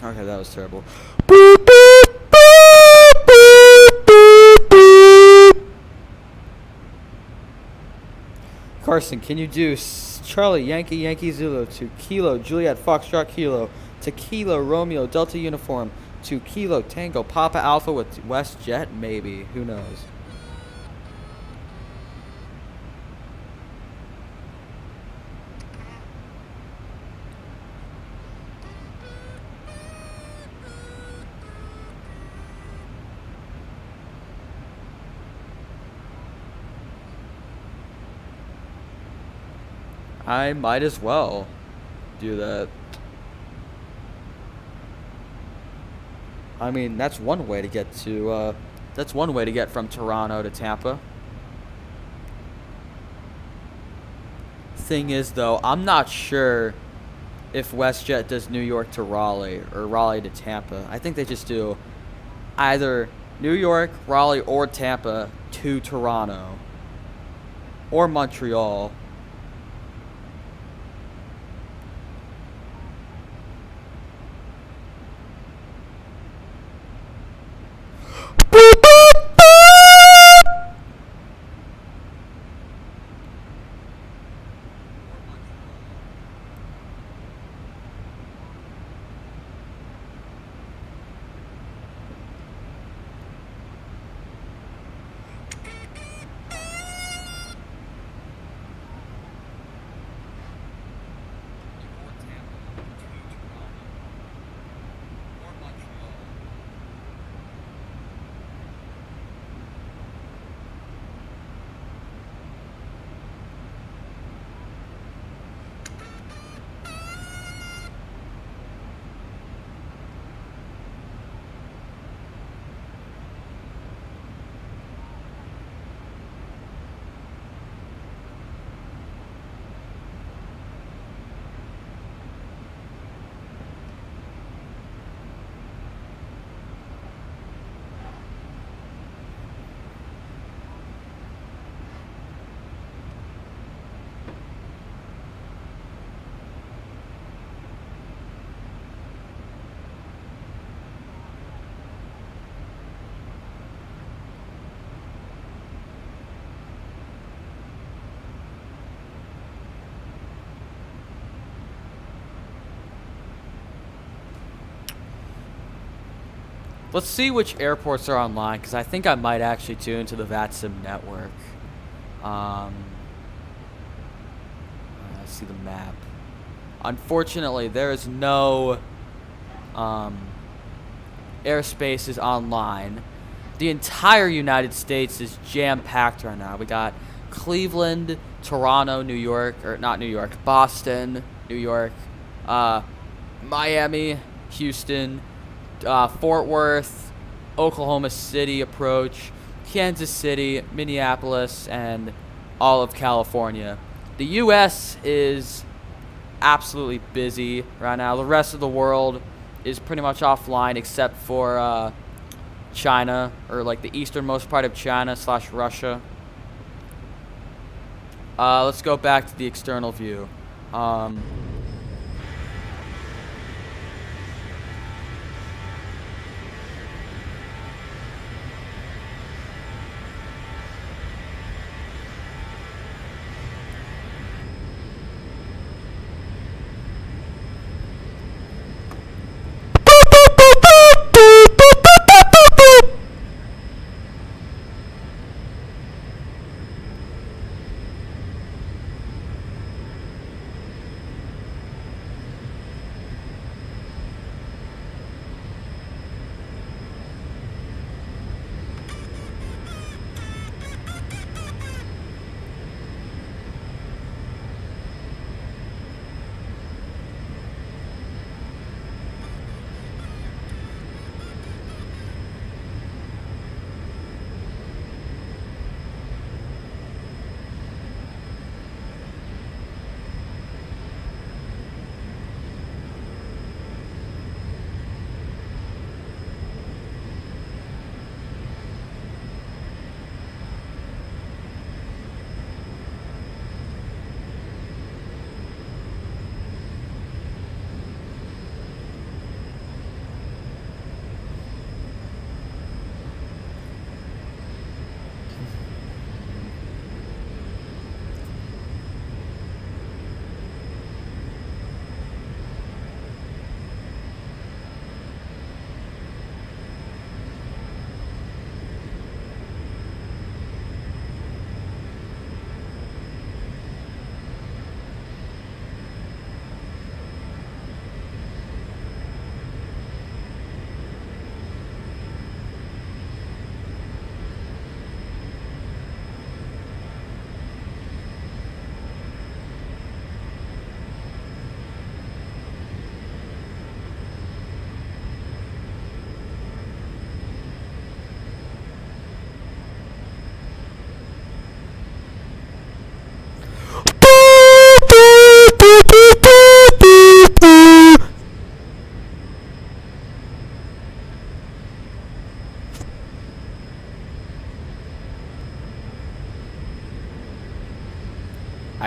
Okay, that was terrible. Carson, can you do Charlie Yankee Yankee Zulu to Kilo Juliet Foxtrot Kilo to Kilo Romeo Delta Uniform to Kilo Tango Papa Alpha with WestJet? Maybe. Who knows? I might as well do that. I mean, that's one way to get to, that's one way to get from Toronto to Tampa. Thing is, though, I'm not sure if WestJet does New York to Raleigh or Raleigh to Tampa. I think they just do either New York, Raleigh, or Tampa to Toronto. Or Montreal. Let's see which airports are online, because I think I might actually tune to the VATSIM network. Let's see the map. Unfortunately, there is no airspaces online. The entire United States is jam-packed right now. We got Cleveland, Toronto, New York, or not New York, Boston, New York, Miami, Houston, Fort Worth, Oklahoma City approach, Kansas City, Minneapolis, and all of California. The U.S. is absolutely busy right now. The rest of the world is pretty much offline except for China, or like the easternmost part of China / Russia. Let's go back to the external view.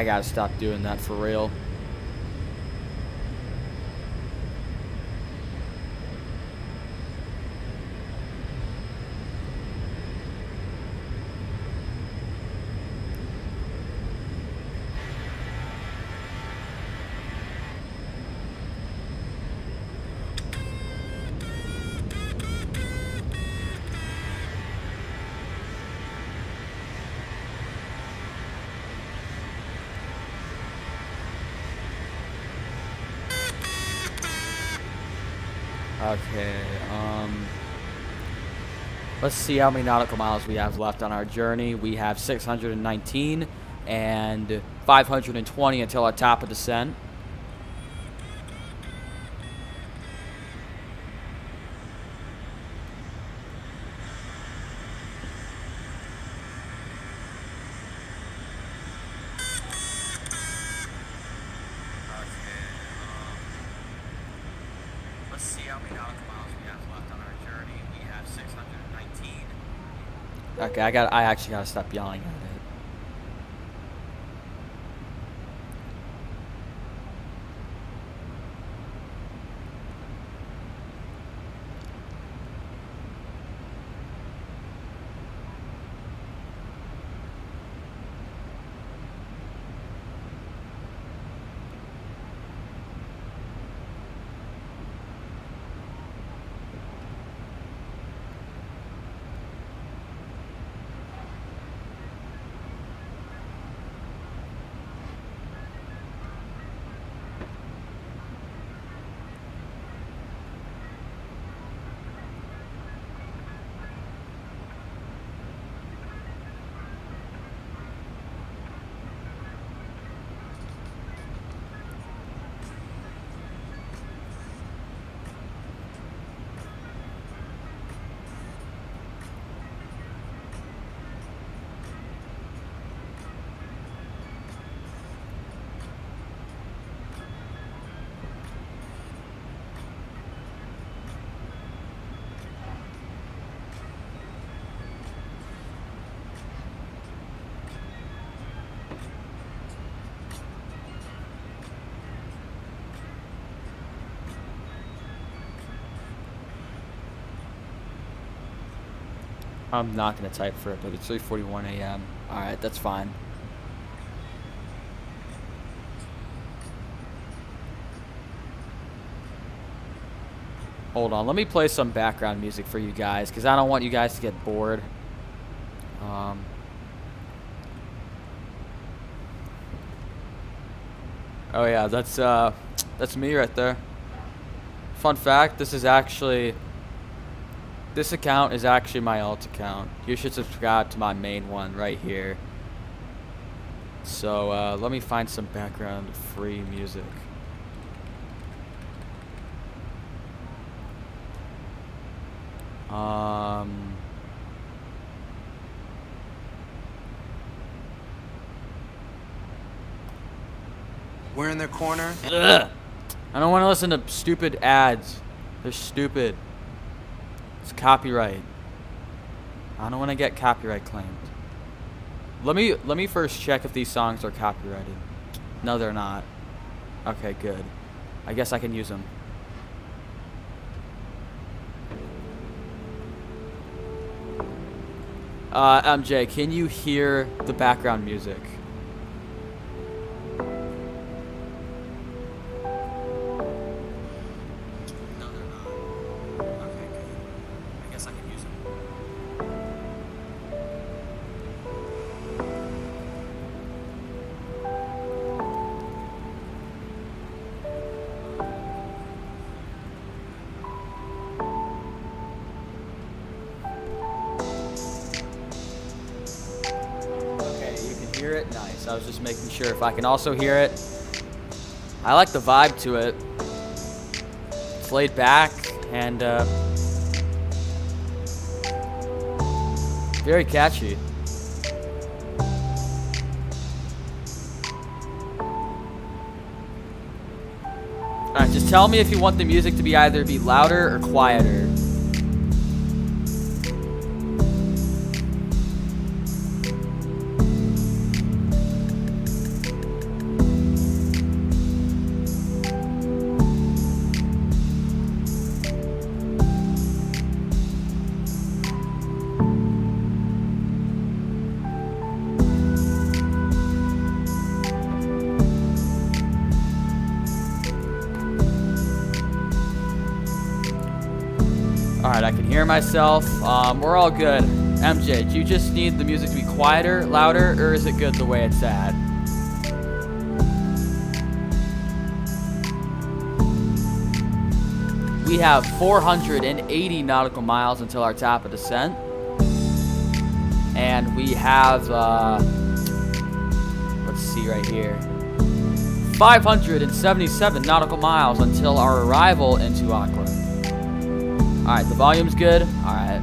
I gotta stop doing that for real. Okay, let's see how many nautical miles we have left on our journey. We have 619 and 520 until our top of descent. Let's see how many nautical miles we have left on our journey. We have 619. Okay, I actually gotta stop yelling at it. I'm not going to type for it, but it's 3:41 a.m. Alright, that's fine. Hold on, let me play some background music for you guys, because I don't want you guys to get bored. Oh yeah, that's me right there. Fun fact, this account is actually my alt account. You should subscribe to my main one right here. So let me find some background free music. We're in their corner. Ugh. I don't want to listen to stupid ads. They're stupid. It's copyright. I don't want to get copyright claimed. Let me first check if these songs are copyrighted. No, they're not. Okay, good. I guess I can use them. MJ, can you hear the background music? Hear it? Nice. I was just making sure if I can also hear it. I like the vibe to it. It's laid back and very catchy. Alright, just tell me if you want the music to be either be louder or quieter. Alright, I can hear myself. We're all good. MJ, do you just need the music to be quieter, louder, or is it good the way it's at? We have 480 nautical miles until our top of descent. And we have, let's see right here, 577 nautical miles until our arrival into Auckland. Alright, the volume's good. Alright.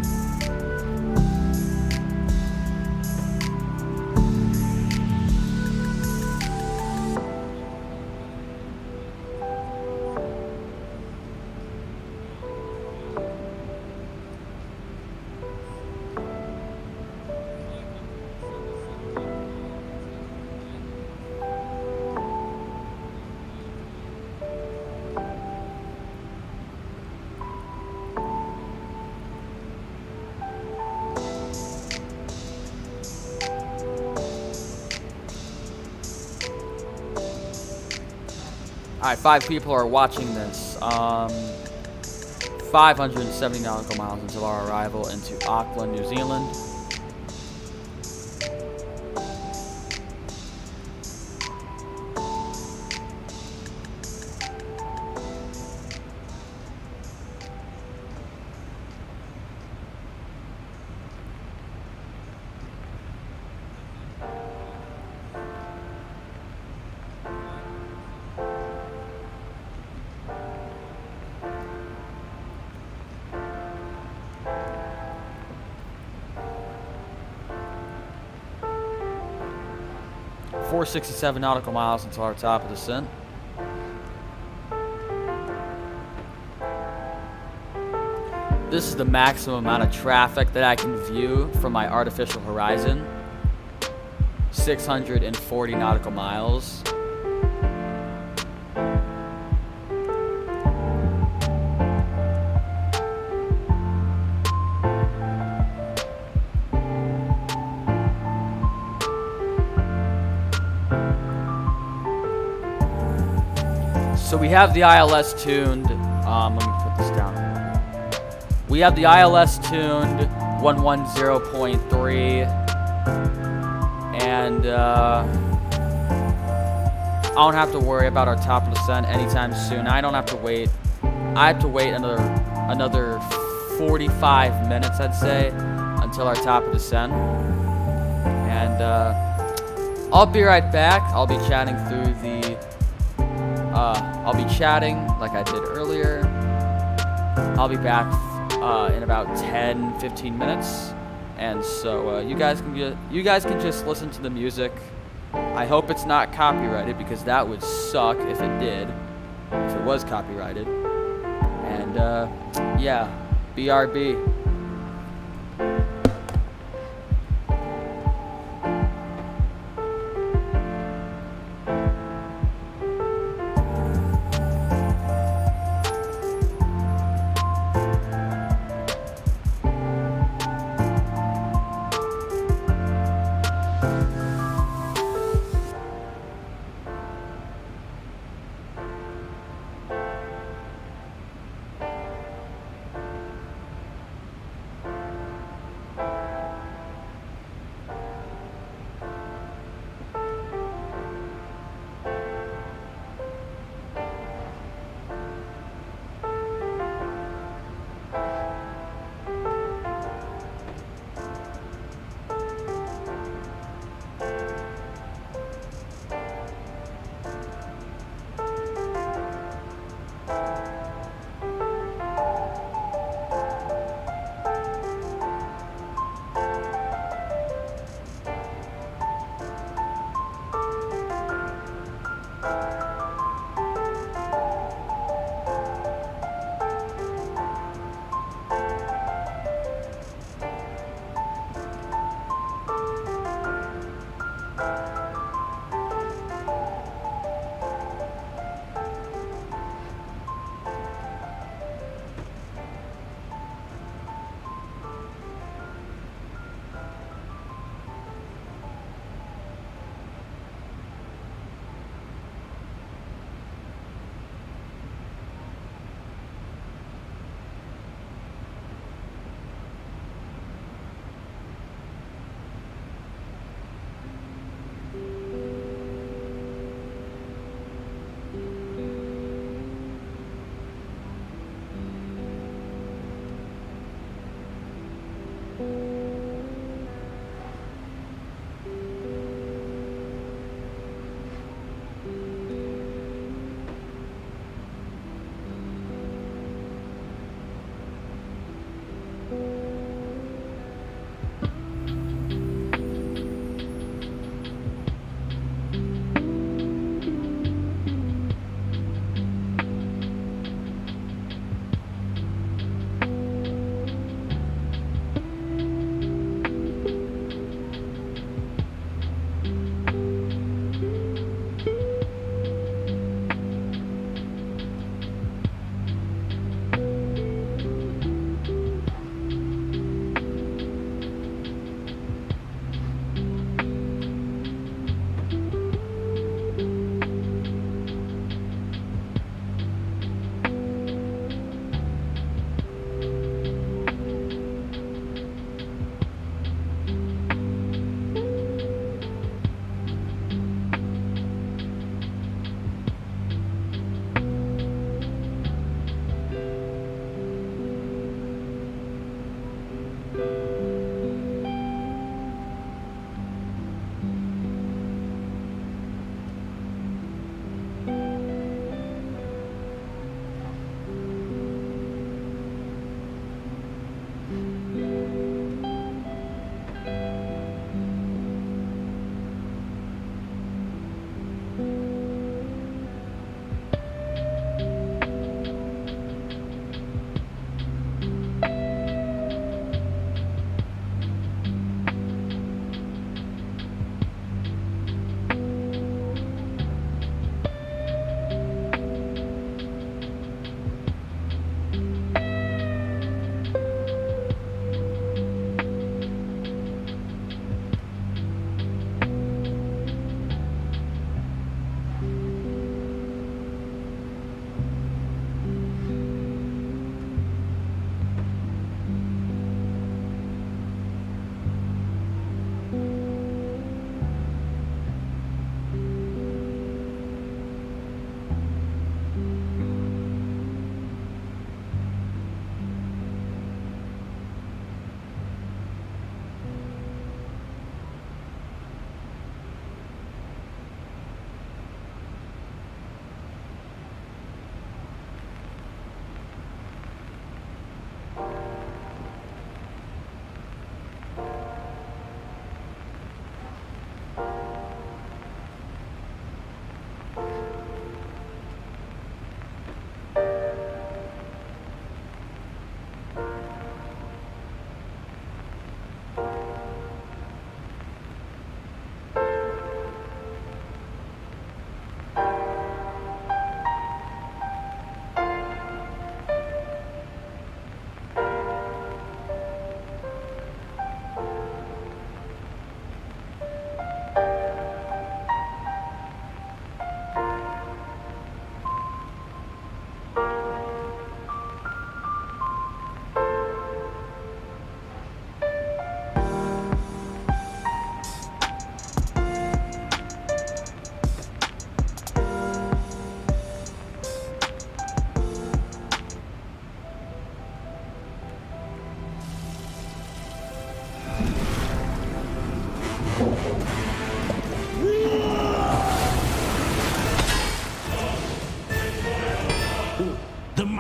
Alright, 5 people are watching this. 570 nautical miles until our arrival into Auckland, New Zealand. .467 nautical miles until our top of descent. This is the maximum amount of traffic that I can view from my artificial horizon. 640 nautical miles. So we have the ILS tuned. Let me put this down. We have the ILS tuned 110.3, and I don't have to worry about our top of descent anytime soon. I don't have to wait. I have to wait another 45 minutes, I'd say, until our top of descent. And I'll be right back. I'll be chatting through the. I'll be chatting like I did earlier. I'll be back in about 10-15 minutes, and so you guys can just listen to the music. I hope it's not copyrighted, because that would suck if it did, if it was copyrighted. And yeah, BRB.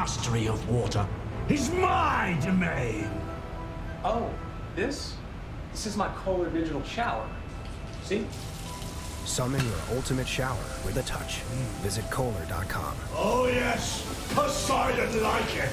mastery of water is my domain. Oh, this? This is my Kohler digital shower. See? Summon your ultimate shower with a touch. Visit Kohler.com. Oh yes, Poseidon like it.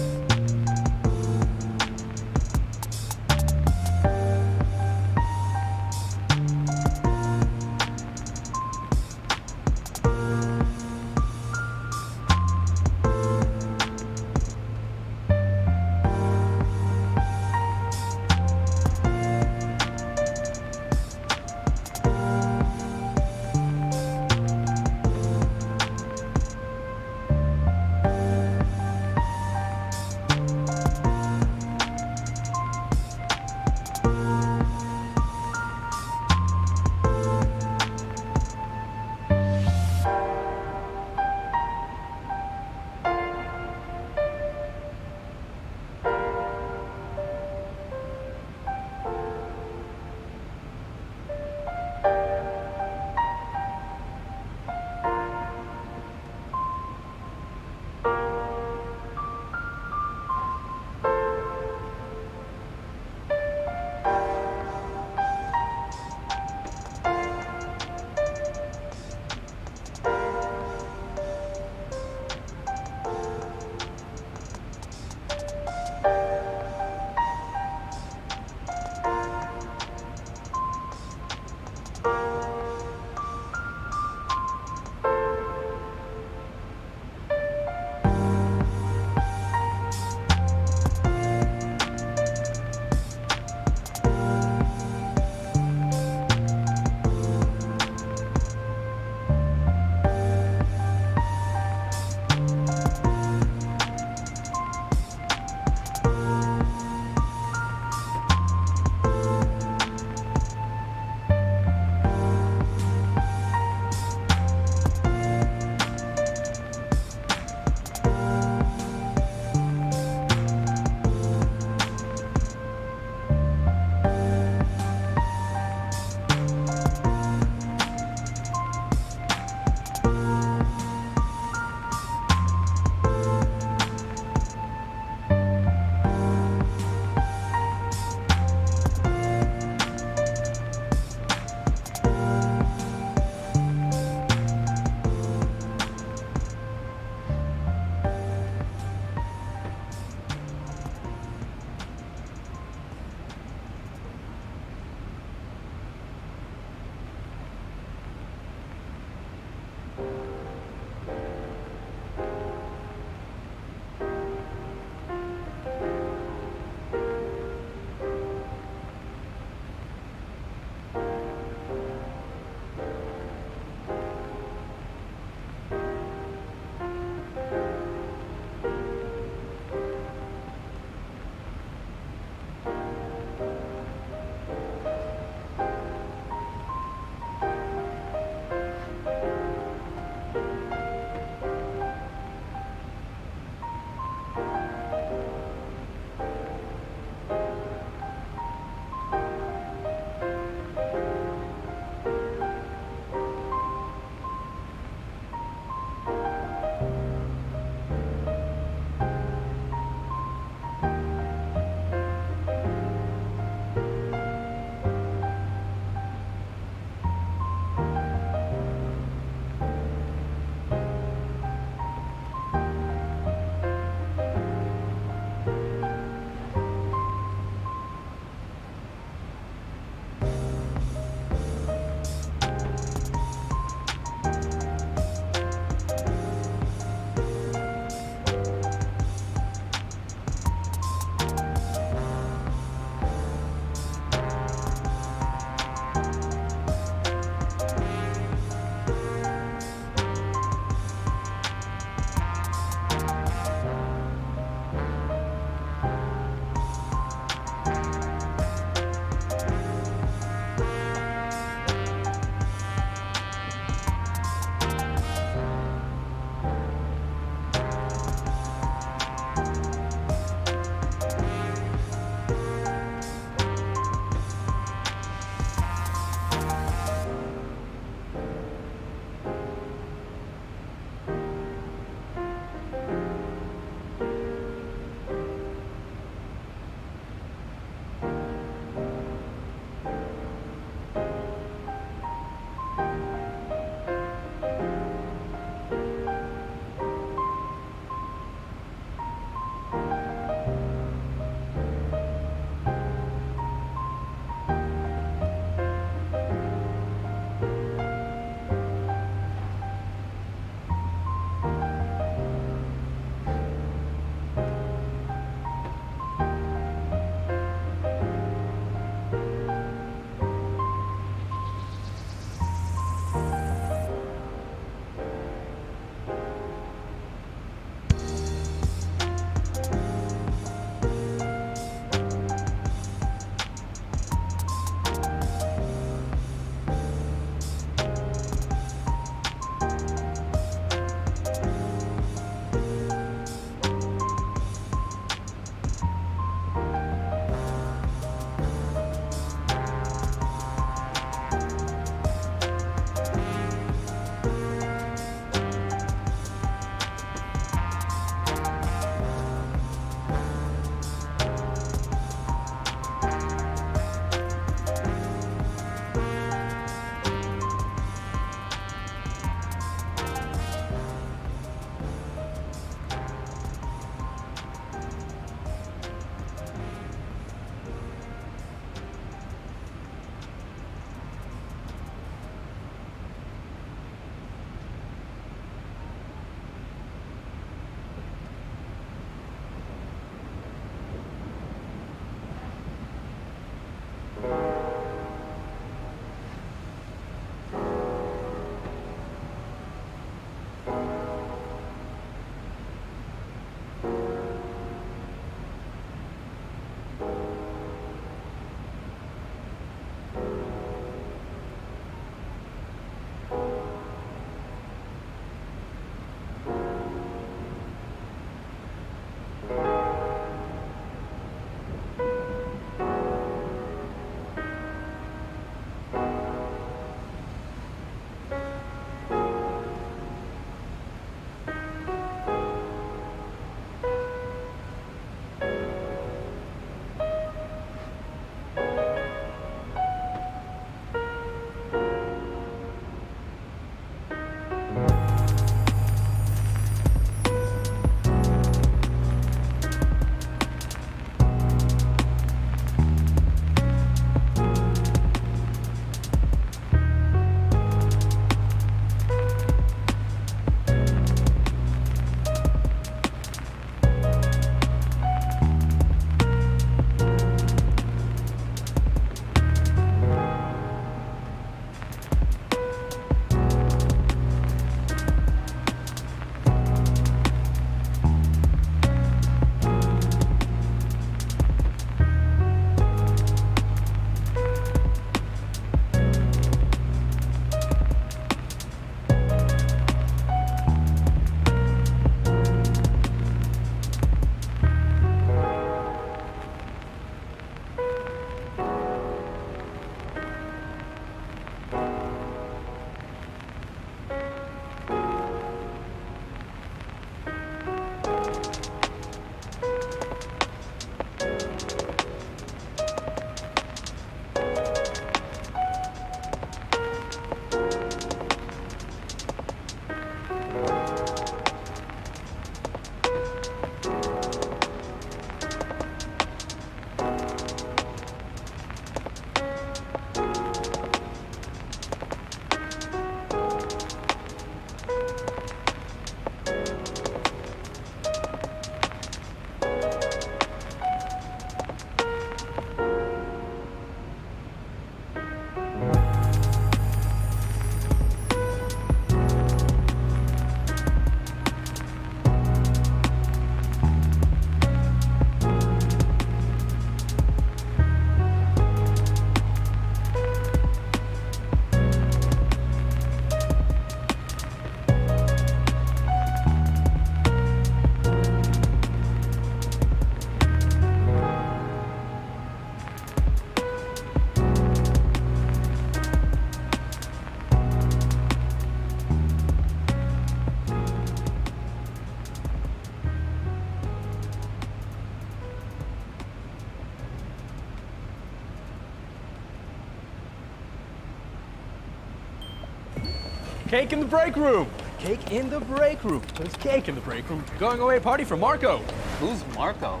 Cake in the break room. Cake in the break room. There's cake in the break room. Going away party for Marco. Who's Marco?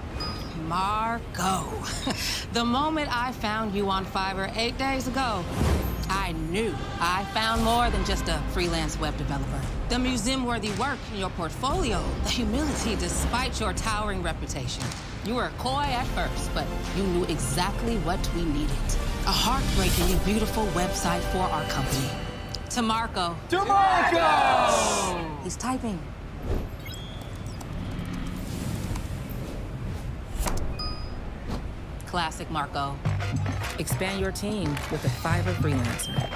Marco. The moment I found you on Fiverr 8 days ago, I knew I found more than just a freelance web developer. The museum-worthy work in your portfolio, the humility despite your towering reputation. You were coy at first, but you knew exactly what we needed. A heartbreakingly beautiful website for our company. To Marco. To Marco! He's typing. Classic Marco. Expand your team with a Fiverr freelancer.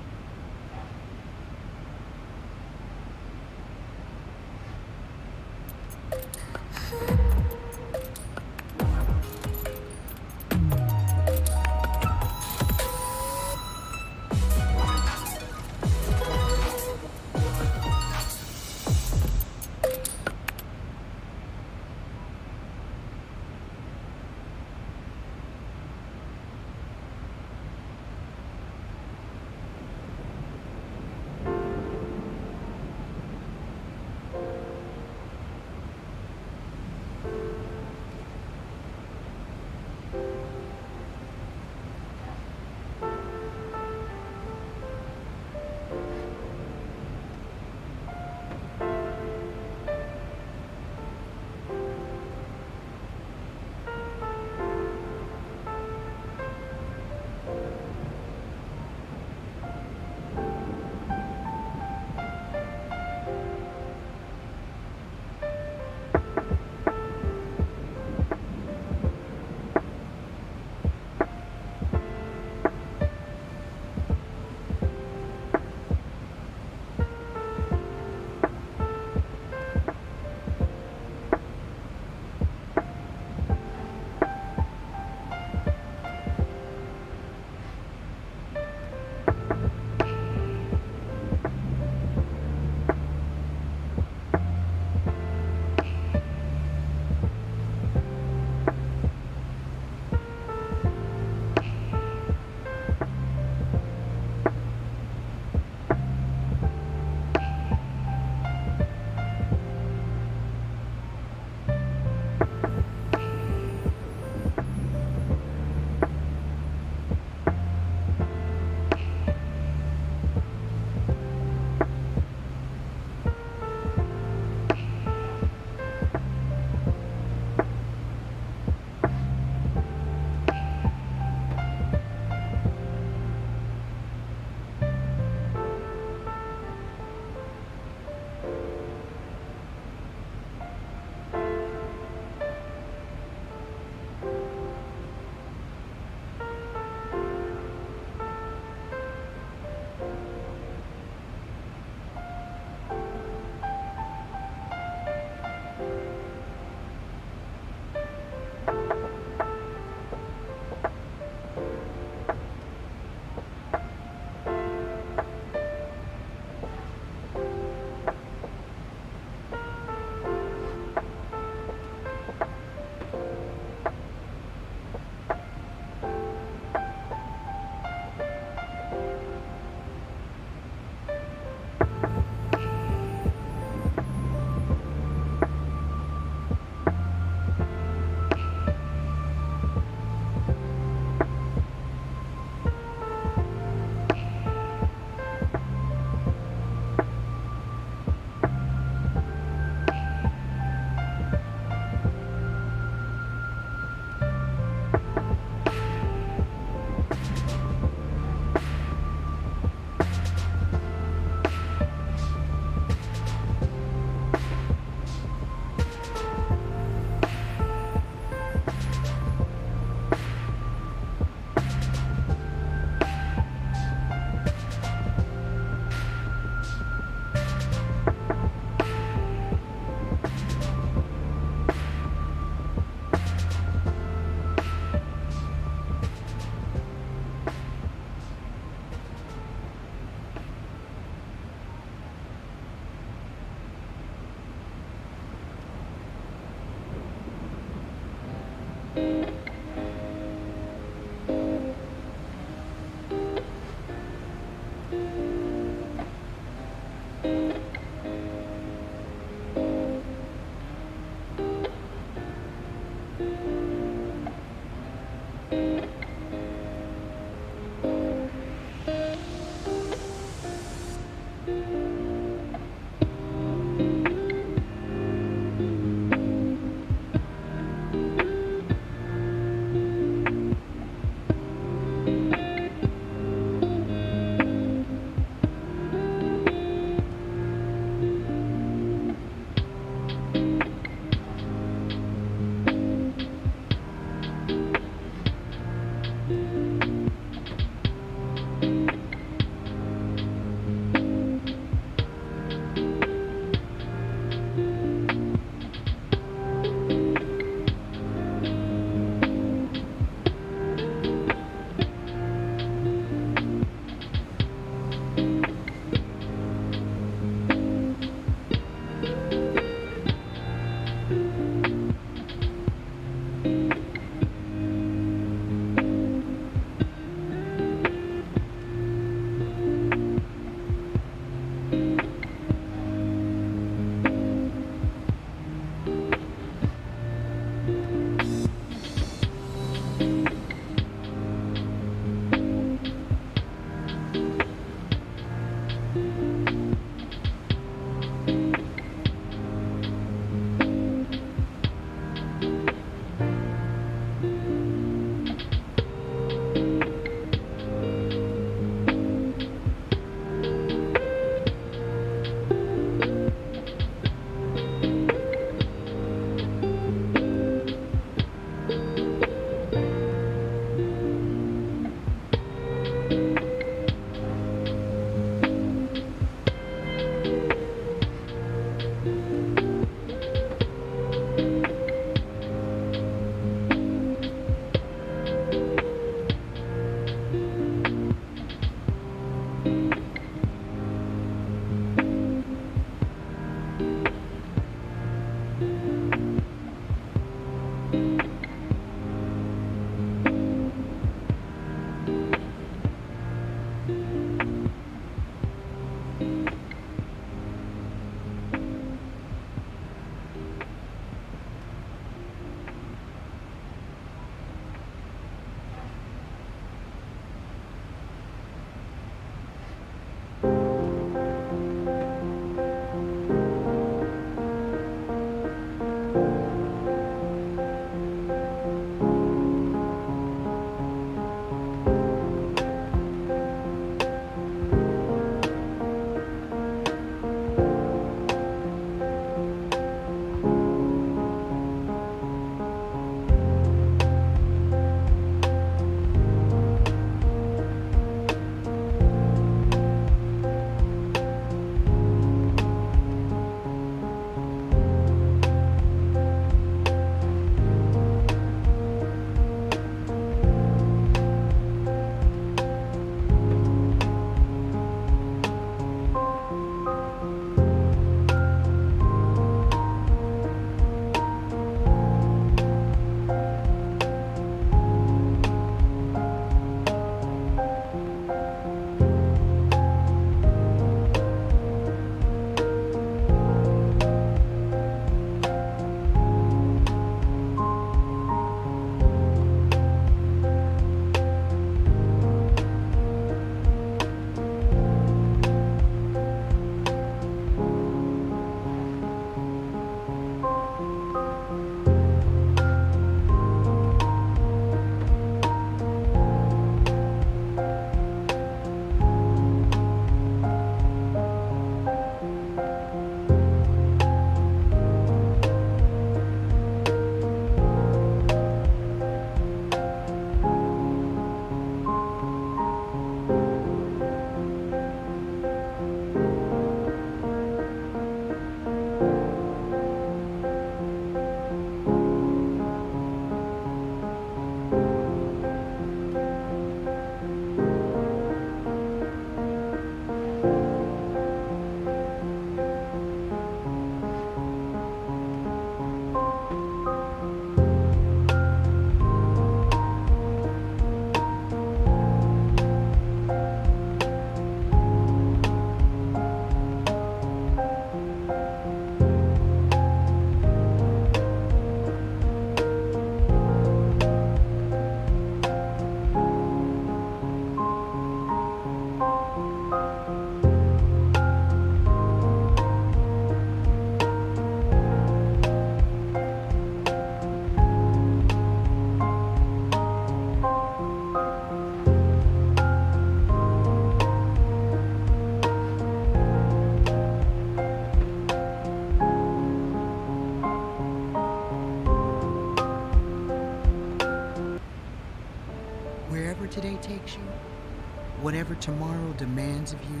whatever tomorrow demands of you,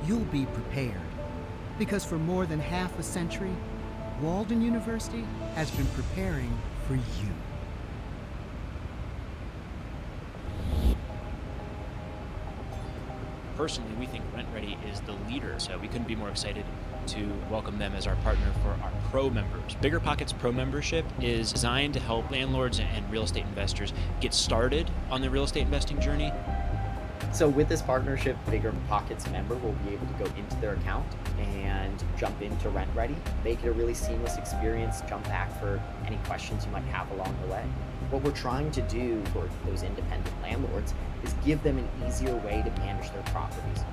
you'll be prepared. Because for more than half a century, Walden University has been preparing for you. Personally, we think Rent Ready is the leader, so we couldn't be more excited to welcome them as our partner for our Pro members. Bigger Pockets Pro membership is designed to help landlords and real estate investors get started on the real estate investing journey. So with this partnership, Bigger Pockets member will be able to go into their account and jump into Rent Ready, make it a really seamless experience, jump back for any questions you might have along the way. What we're trying to do for those independent landlords is give them an easier way to manage their properties.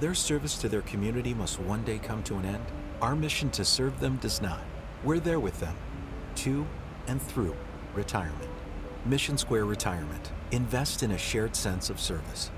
their service to their community must one day come to an end, our mission to serve them does not. We're there with them, to and through retirement. Mission Square Retirement. Invest in a shared sense of service.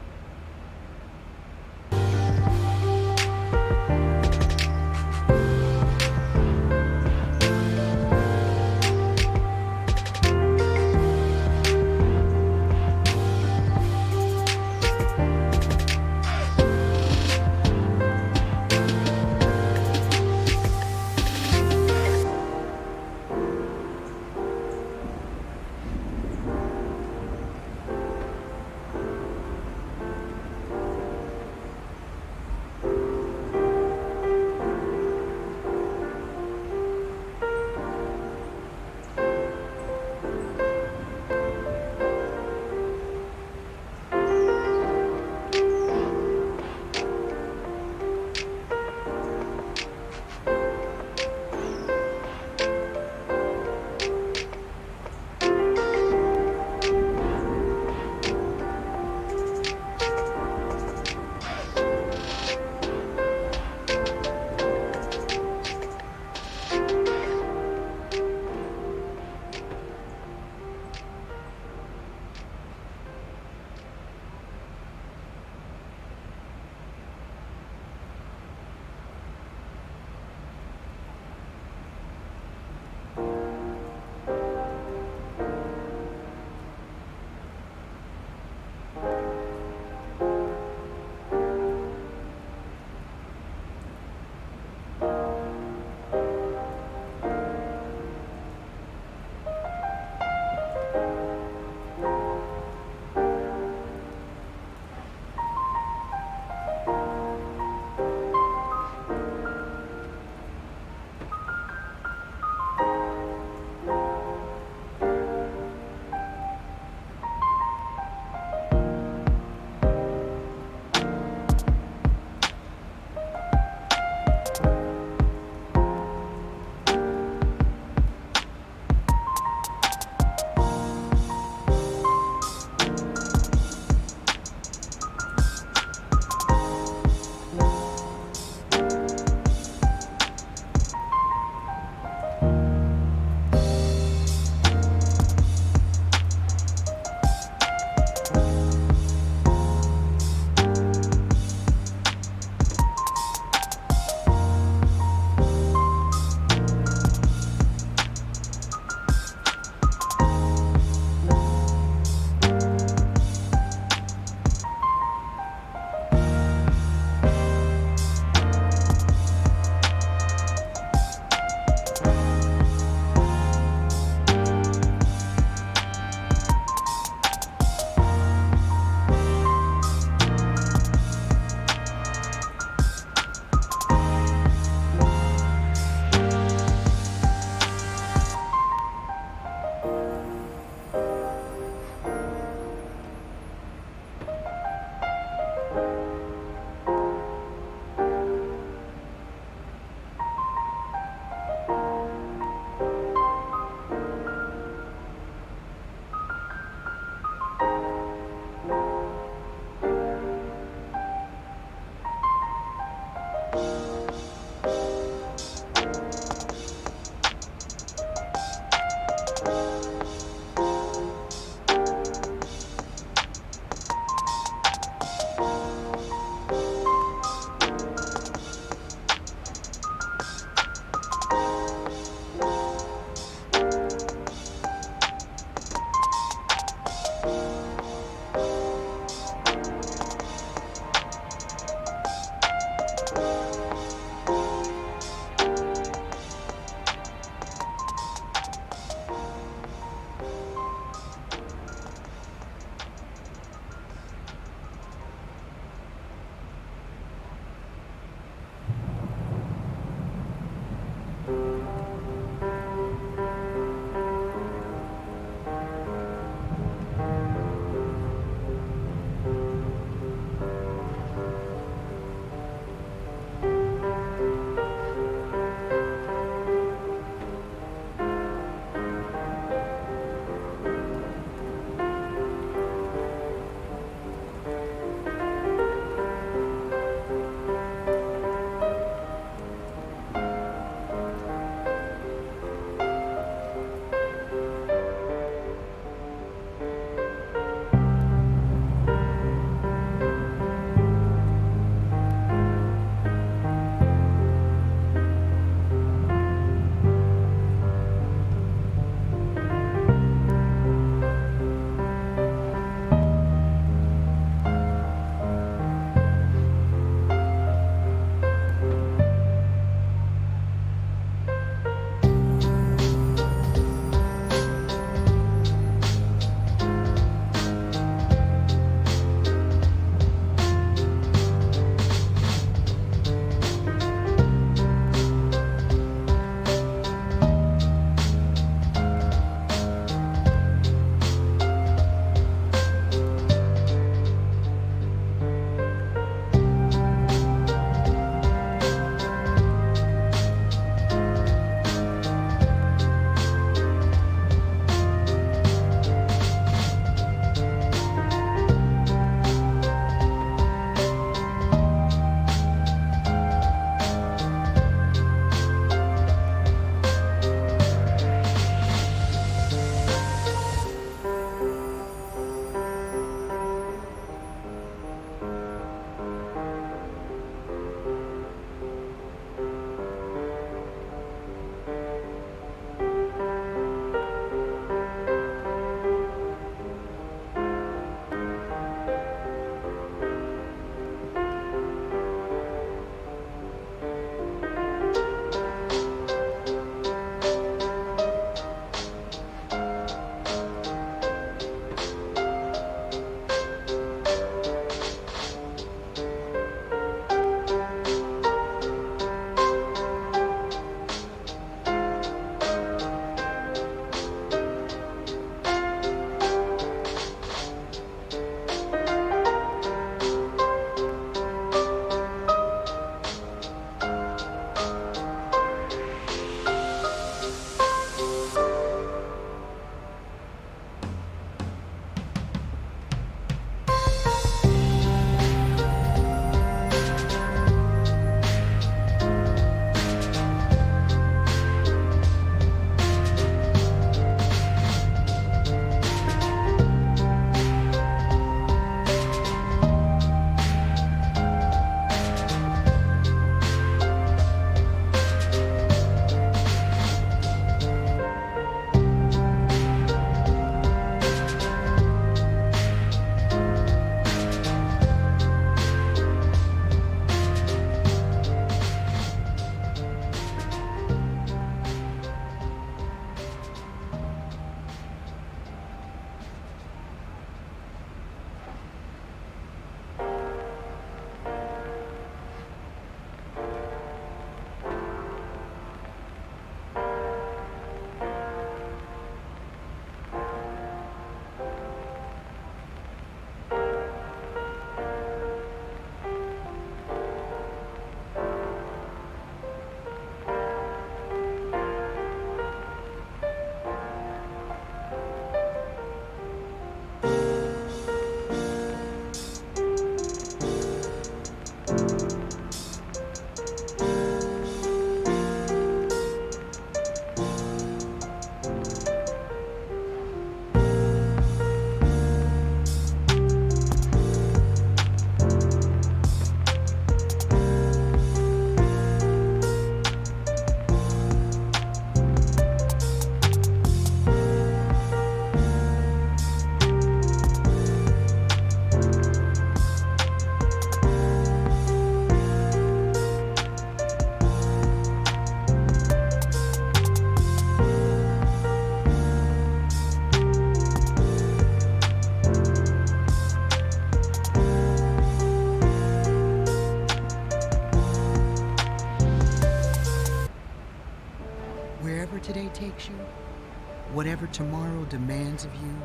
Whatever tomorrow demands of you,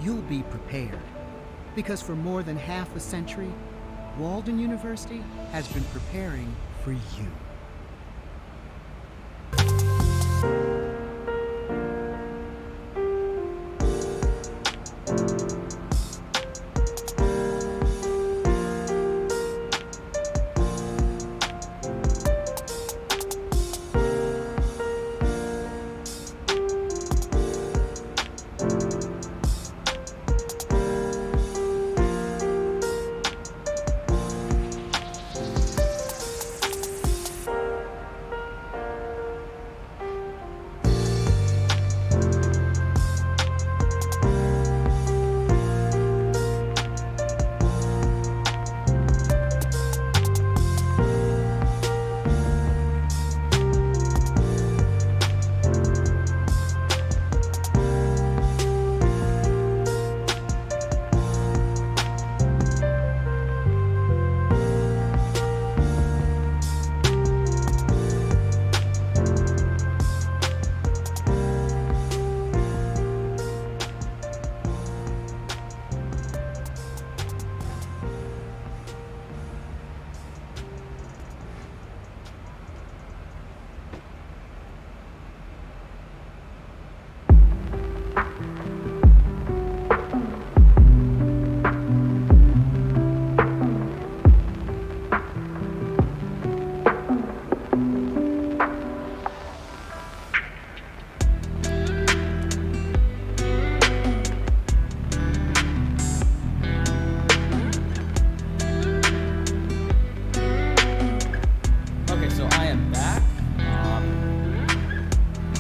you'll be prepared. Because for more than half a century, Walden University has been preparing for you.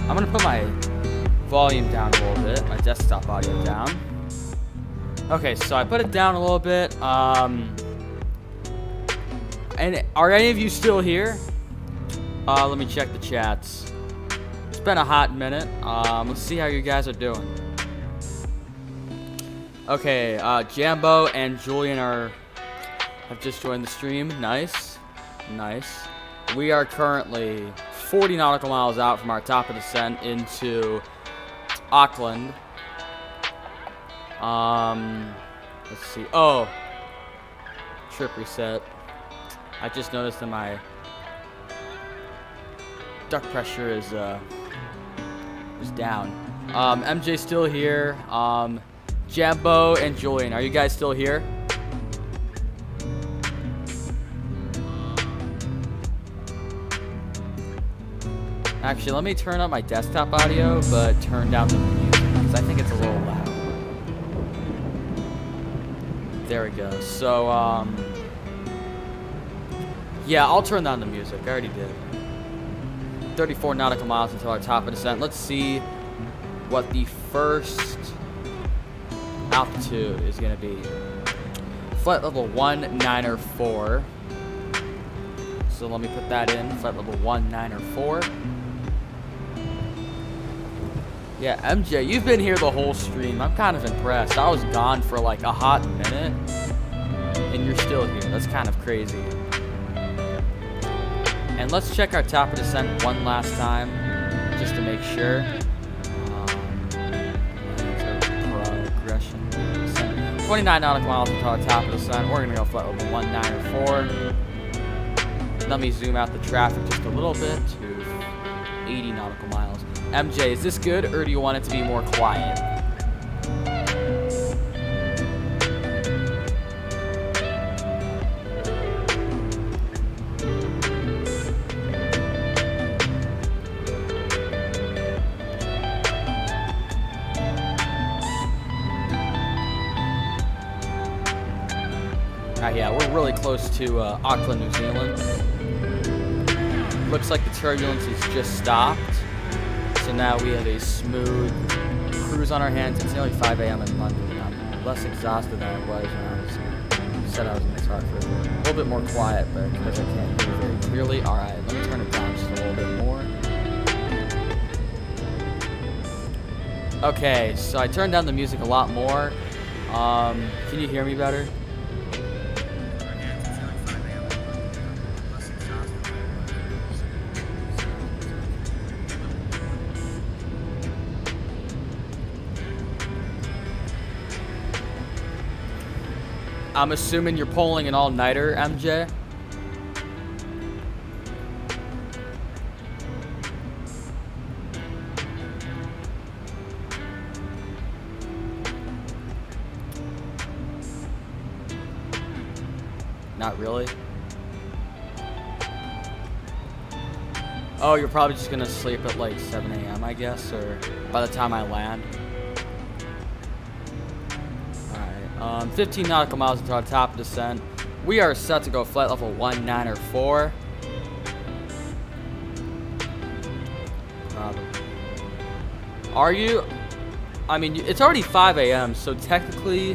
I'm gonna put my volume down a little bit, my desktop audio down. Okay, so I put it down a little bit. And are any of you still here? Let me check the chats. It's been a hot minute. Let's see how you guys are doing. Okay, Jambo and Julian have just joined the stream. Nice, nice. We are currently 40 nautical miles out from our top of descent into Auckland. Let's see. Oh, trip reset. I just noticed that my duct pressure is down. MJ's still here. Jambo and Julian, are you guys still here? Actually, let me turn up my desktop audio, but turn down the music, because I think it's a little loud. There we go. So, yeah, I'll turn down the music. I already did. 34 nautical miles until our top of descent. Let's see what the first altitude is going to be. Flight level 194. So let me put that in. Flight level 194. Yeah, MJ, you've been here the whole stream. I'm kind of impressed. I was gone for like a hot minute, and you're still here. That's kind of crazy. And let's check our top of descent one last time, just to make sure. Progression. 29 nautical miles until our top of descent. We're gonna go flight level 194. Let me zoom out the traffic just a little bit to 80 nautical miles. MJ, is this good, or do you want it to be more quiet? Yeah, we're really close to Auckland, New Zealand. Looks like the turbulence has just stopped. So now we have a smooth cruise on our hands. It's nearly 5 a.m. in London. I'm less exhausted than I was when I said I was going to talk for a little bit more quiet, but because I can't hear very clearly. All right, let me turn it down just a little bit more. Okay, so I turned down the music a lot more. Can you hear me better? I'm assuming you're pulling an all-nighter, MJ? Not really. Oh, you're probably just gonna sleep at like 7 a.m., I guess, or by the time I land. Alright, 15 nautical miles into our top descent. We are set to go flight level 194. Probably. Are you? I mean, it's already 5 a.m., so technically,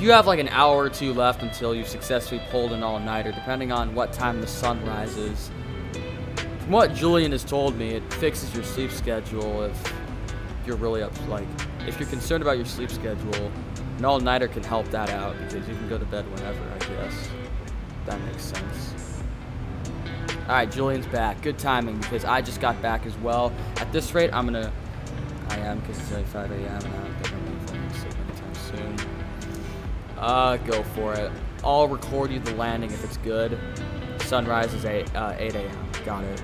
you have like an hour or two left until you've successfully pulled an all-nighter, depending on what time the sun rises. From what Julian has told me, it fixes your sleep schedule if you're really up, like, if you're concerned about your sleep schedule, an all-nighter can help that out because you can go to bed whenever, I guess. That makes sense. Alright, Julian's back. Good timing because I just got back as well. At this rate, I am because it's only 5 a.m. and I don't think I'm going to fall asleep anytime soon. Go for it. I'll record you the landing if it's good. Sunrise is 8 a.m. Got it.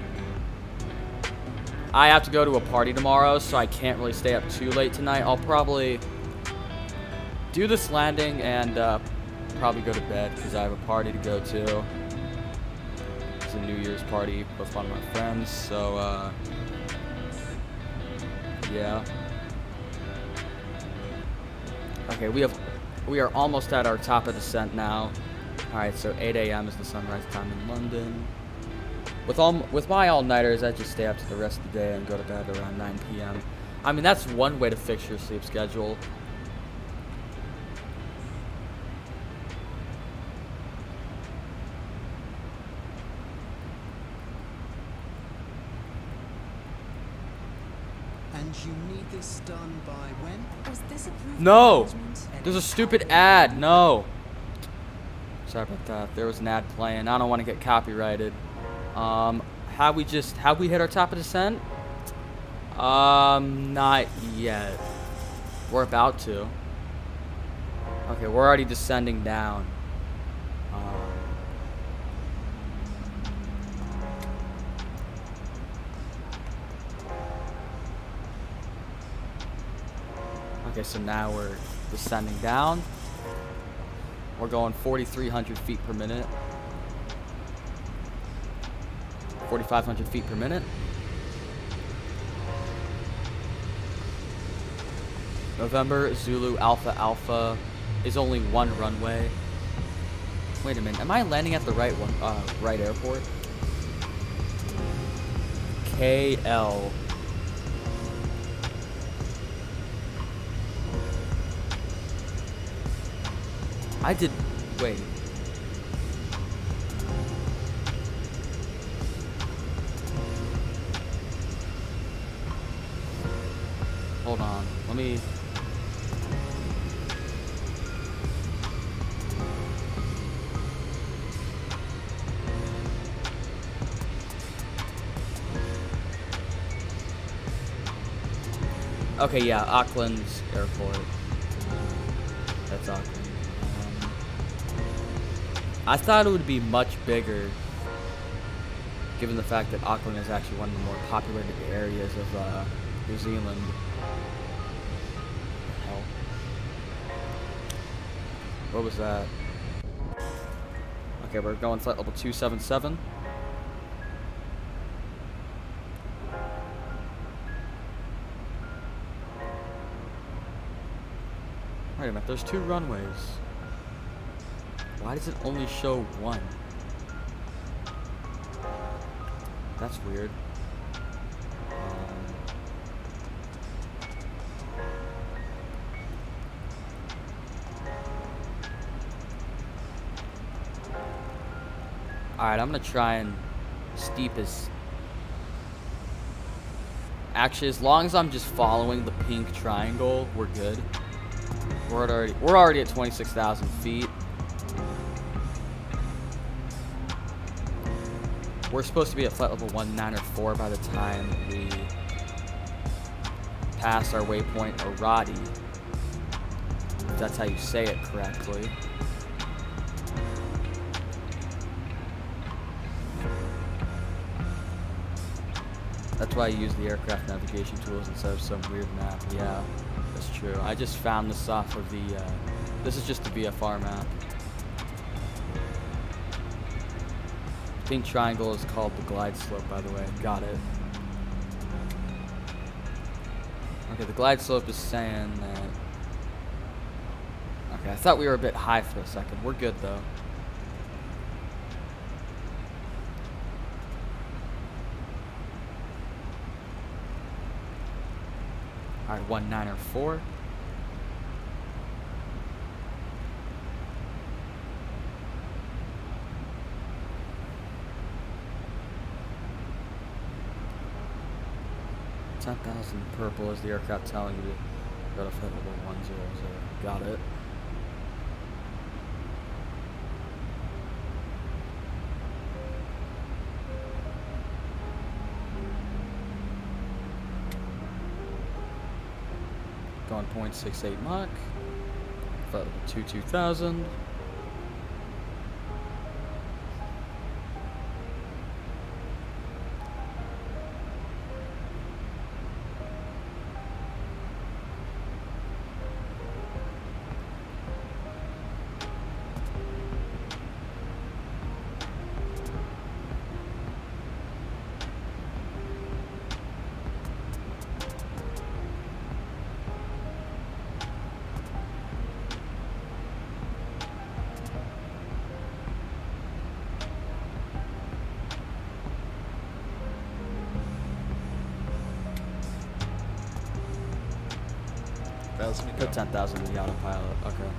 I have to go to a party tomorrow, so I can't really stay up too late tonight. I'll probably do this landing and probably go to bed because I have a party to go to. It's a New Year's party with one of my friends, so yeah. Okay, we are almost at our top of descent now. Alright, so 8 a.m. is the sunrise time in London. With my all-nighters, I just stay up to the rest of the day and go to bed around 9 p.m. I mean, that's one way to fix your sleep schedule. And you need this done by when? Was this approved? No! There's a stupid ad. No. Sorry about that. There was an ad playing. I don't want to get copyrighted. Have we hit our top of descent? Not yet. We're about to. Okay, we're already descending down. Okay, so now we're descending down. We're going 4,300 feet per minute. 4,500 feet per minute. November, Zulu, Alpha, Alpha is only one runway. Wait a minute, am I landing at the right one? Right airport? KL. Wait. Hold on, let me... Okay, yeah, Auckland's airport. That's Auckland. I thought it would be much bigger, given the fact that Auckland is actually one of the more populated areas of New Zealand. Hell. What was that? Okay, we're going flight level 277. Wait a minute, there's 2 runways. Why does it only show 1? That's weird. Alright, I'm gonna try and steep as... Actually, as long as I'm just following the pink triangle, we're good. We're already at 26,000 feet. We're supposed to be at flight level 194 by the time we pass our waypoint Orati. If that's how you say it correctly. That's why I use the aircraft navigation tools instead of some weird map. Yeah, that's true. I just found this off of the, this is just the VFR map. Pink triangle is called the glide slope, by the way. Got it. Okay, the glide slope is saying that... Okay, I thought we were a bit high for a second. We're good, though. Alright, 194. $10,000 purple is the aircraft telling you to go to flight level 100. Got it. Going 0.68 Mach. Flight level 2000. Put 10,000 in the autopilot. Okay.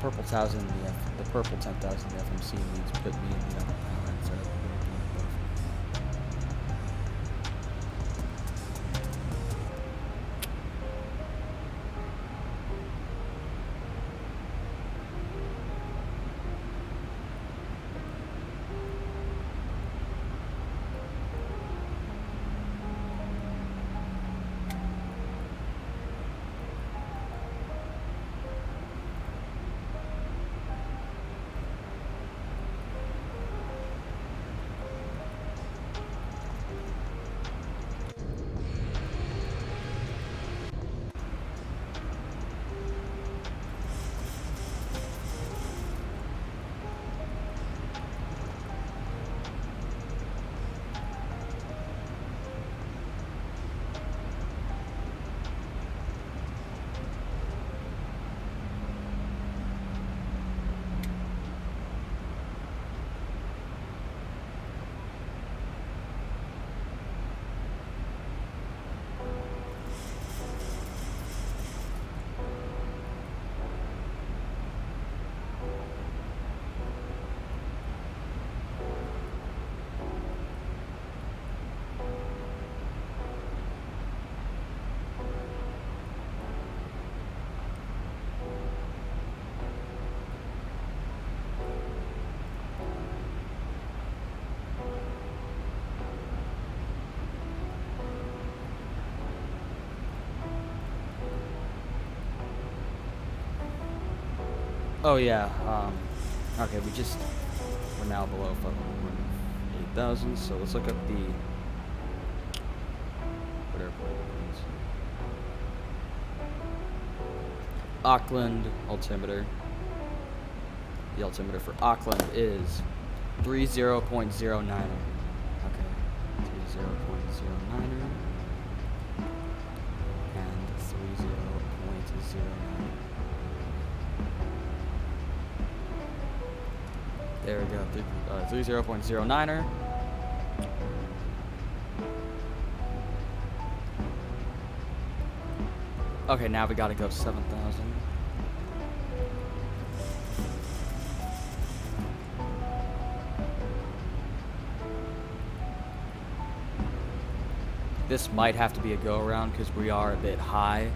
Purple 10,000 the purple 10,000 the FMC needs put me in the autopilot instead of the buffer. Oh yeah, okay, we're now below 8,000, so let's look up the, what airport it is. Auckland altimeter. The altimeter for Auckland is 30.09. Okay, 30.09 and 30.09. There we go. 30.09er. Okay, now we gotta go 7,000. This might have to be a go around because we are a bit high.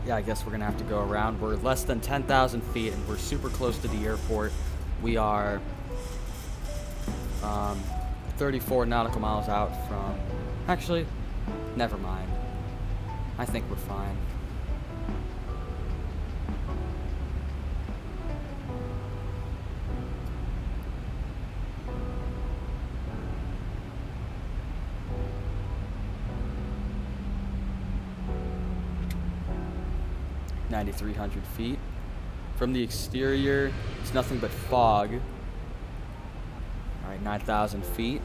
Yeah, I guess we're gonna have to go around. We're less than 10,000 feet and we're super close to the airport. We are 34 nautical miles out from... Actually, never mind. I think we're fine. (9,300 feet). From the exterior, it's nothing but fog. All right, 9,000 feet.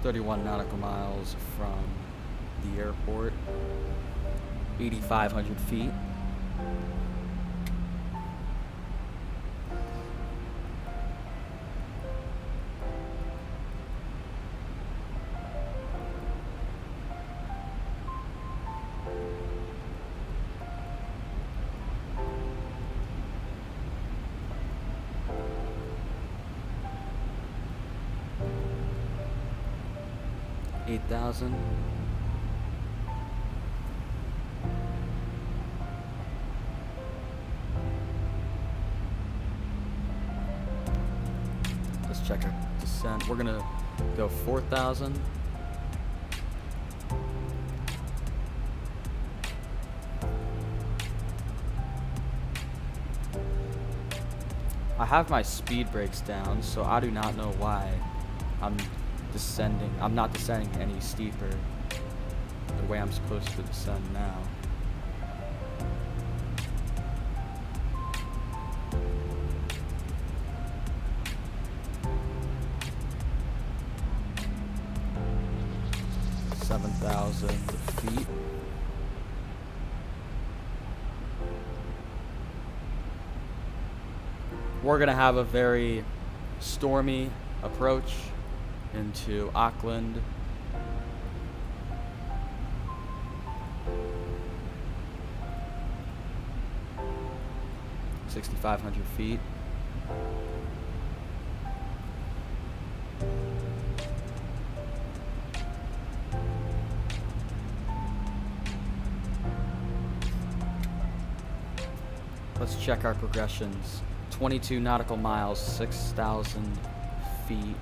(31 nautical miles from the airport). 8,500 feet. $8,000. Let's check our descent. We're gonna go 4,000. I have my speed brakes down, so I do not know why I'm descending. I'm not descending any steeper the way I'm supposed to descend now. feet. We're gonna have a very stormy approach into Auckland. $6,500 feet. Let's check our progressions. 22 nautical miles, 6,000 feet.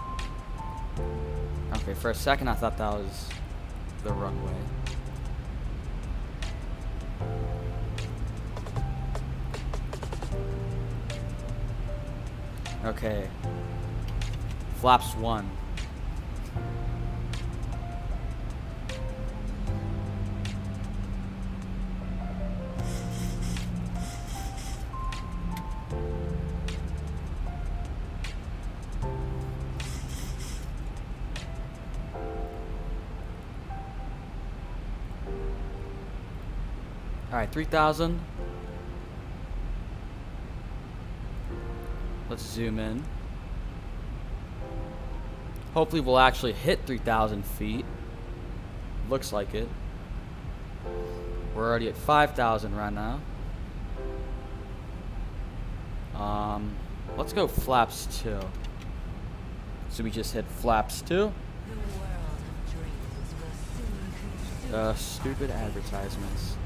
Okay, for a second I thought that was the runway. Okay. Flaps 1. Alright, 3,000. Let's zoom in. Hopefully we'll actually hit 3,000 feet. Looks like it. We're already at 5,000 right now. Let's go flaps 2. So we just hit flaps 2. Stupid advertisements.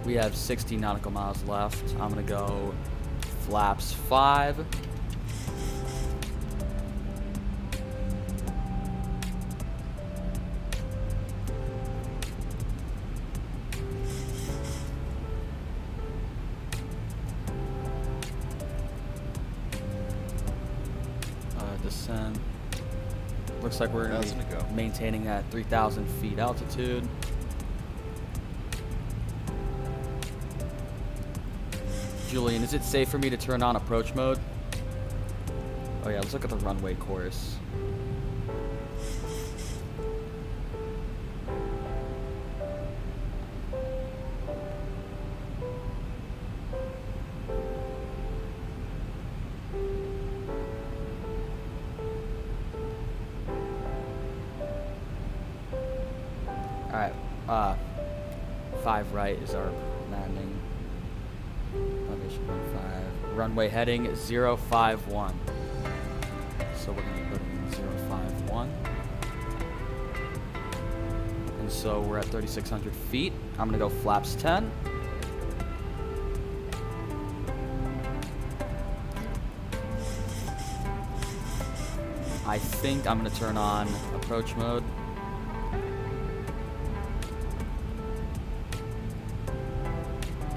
We have 60 nautical miles left. I'm gonna go flaps 5. Descent. Looks like we're gonna be maintaining at 3,000 feet altitude. Julian, is it safe for me to turn on approach mode? Oh yeah, let's look at the runway course. Alright, 5 right is our landing. Elevation 15. Runway heading 051. So we're going to put in 051. And so we're at 3,600 feet. I'm going to go flaps 10. I think I'm going to turn on approach mode.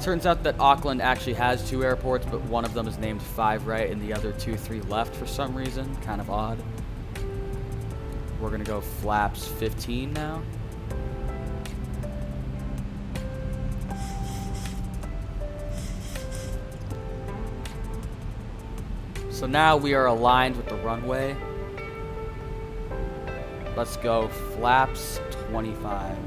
Turns out that Auckland actually has 2 airports, but one of them is named 5 right and the other 2, 3 left for some reason. Kind of odd. We're gonna go flaps 15 now. So now we are aligned with the runway. Let's go flaps 25.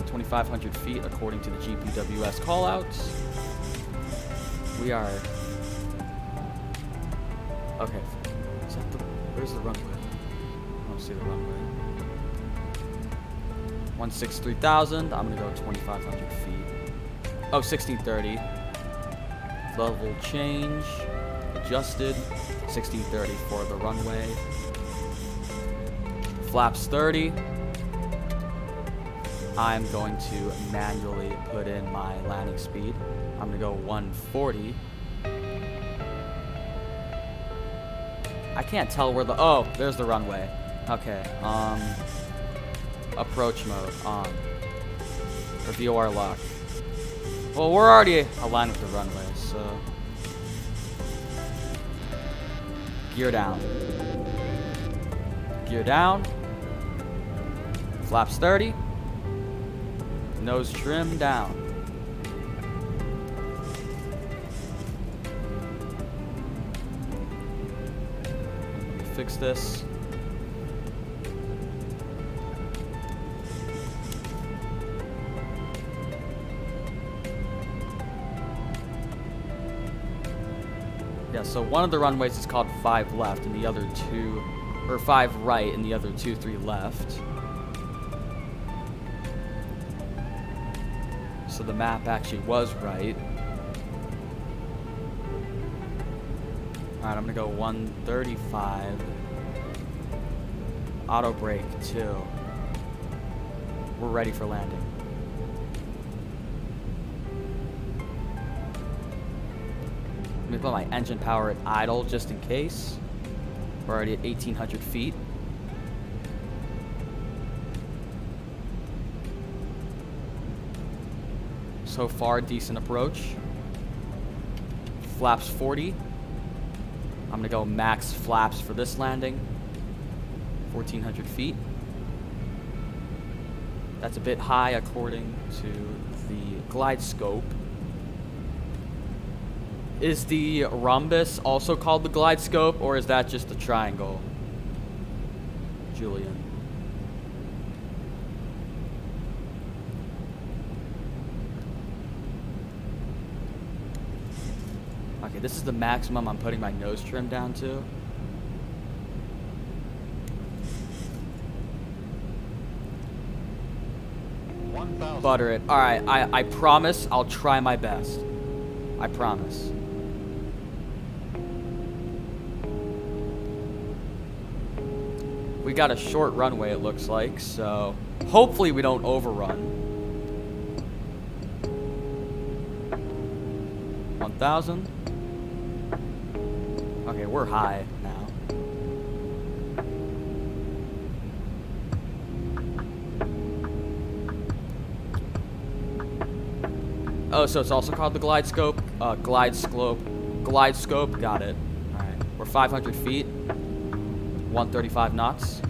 2,500 feet according to the GPWS callouts. We are... Okay. Is that the... Where's the runway? I don't see the runway. 163,000. I'm gonna go 2,500 feet. Oh, 1630. Level change. Adjusted. 1630 for the runway. Flaps 30. I'm going to manually put in my landing speed. I'm gonna go 140. I can't tell where the... Oh, there's the runway. Okay, approach mode on. Review our lock. Well, we're already aligned with the runway, so... Gear down. Gear down. Flaps 30. Nose trim down. fix this. Yeah, so one of the runways is called 5 left, and the other 2, or 5 right, and the other 2, 3 left. So the map actually was right. Alright, I'm gonna go 135. Auto brake 2. We're ready for landing. Let me put my engine power at idle just in case. We're already at 1,800 feet. So far, decent approach. Flaps 40. I'm gonna go max flaps for this landing. 1,400 feet. That's a bit high according to the glide scope. Is the rhombus also called the glide scope, or is that just the triangle? Julian. Okay, this is the maximum I'm putting my nose trim down to. Butter it. Alright, I promise I'll try my best. I promise. We got a short runway, it looks like, so hopefully we don't overrun. 1,000. Okay, we're high now. Oh, so it's also called the glide scope? Glide scope. Glide scope, got it. Alright, we're 500 feet. 135 knots.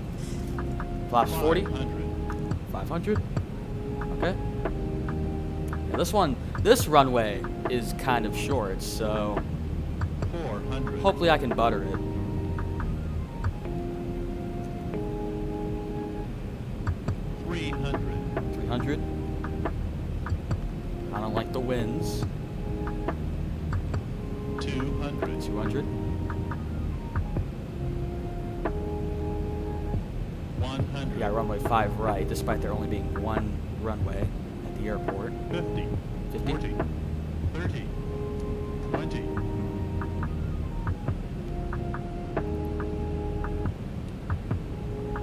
Flaps 40. 500. Okay. Yeah, this runway is kind of short, so 400. hopefully I can butter it. 300. 300. I don't like the winds. 200. 200. 100. Yeah, runway 5 right, despite there only being one runway at the airport. 50. 50. 40. 30. 20.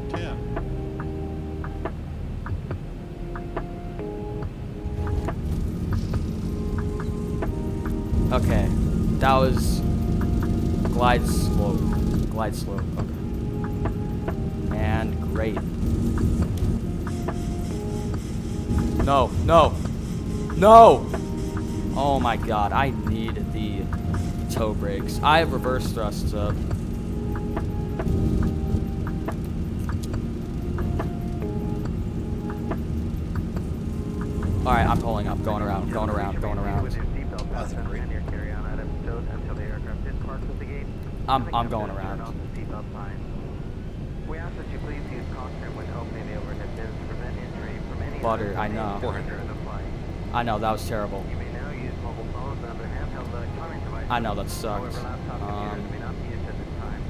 10. Okay, that was glide slope. Glide slope, okay. And great. No, no, no! Oh my god, I need the toe brakes. I have reverse thrusts up. Alright, I'm pulling up, going around, going around, going around. I'm going around. We ask that you please use caution when opening the overhead bins to prevent injury from any Butter, I know. I know, that was terrible. You may now use mobile phones and other handheld electronic devices. I know, that sucked. However, laptop computers may not be used at this time.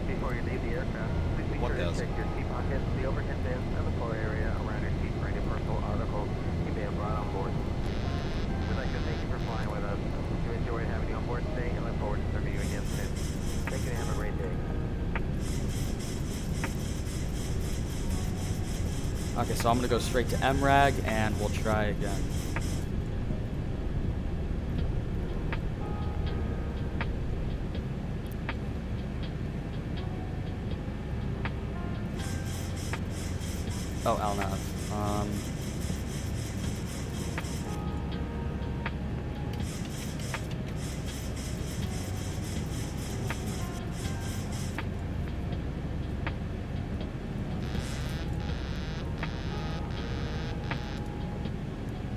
Before you leave the aircraft, please be sure to check your seat pockets, the overhead bins, and the floor area around your seat for any personal articles you may have brought on board. We'd like to thank you for flying with us. We enjoyed having you on board today and look forward to serving you again soon. Thank you and have a great day. Okay, so I'm gonna go straight to MRAG and we'll try again. Oh, LNAV.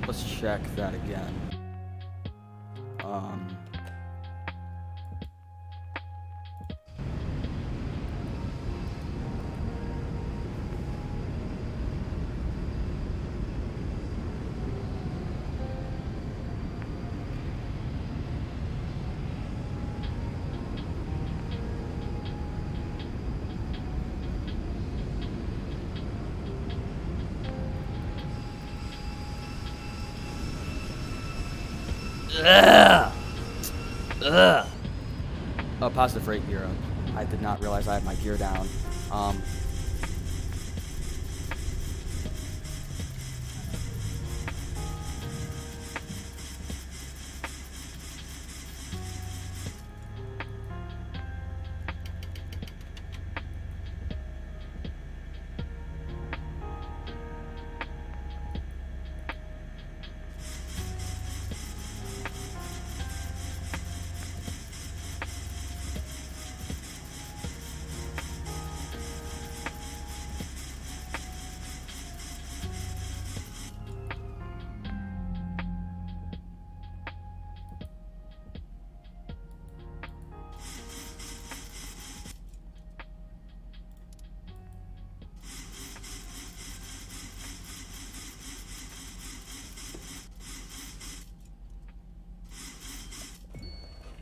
Let's check that again. Ugh. Oh, positive freight gear up. I did not realize I had my gear down.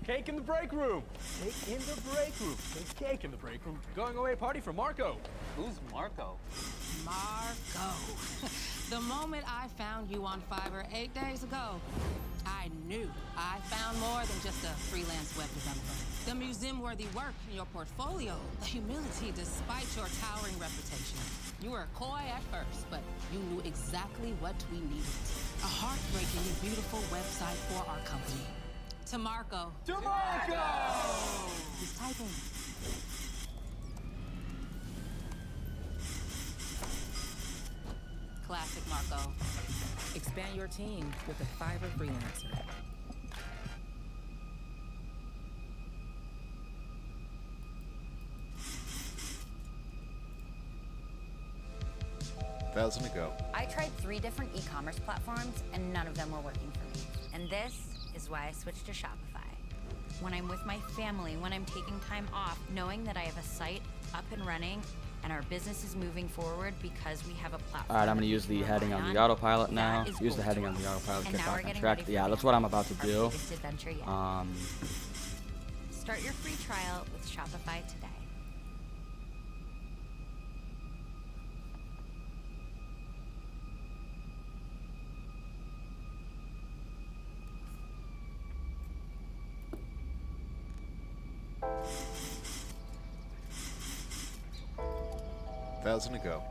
Cake in the break room. Cake in the break room. There's cake in the break room. Going away party for Marco. Who's Marco? Marco. The moment I found you on Fiverr 8 days ago, I knew I found more than just a freelance web developer. The museum-worthy work in your portfolio, the humility despite your towering reputation. You were coy at first, but you knew exactly what we needed. A heartbreakingly beautiful website for our company. To Marco. To Marco! He's typing. Classic Marco. Expand your team with a Fiverr freelancer. $1,000 to go. I tried 3 different e-commerce platforms and none of them were working for me. And this is why I switched to Shopify. When I'm with my family, when I'm taking time off, knowing that I have a site up and running and our business is moving forward because we have a platform. All right, I'm going to use the heading on the autopilot now. Use the heading on the autopilot to get back on track. Yeah, that's what I'm about to do. Start your free trial with Shopify today. $1,000 to go.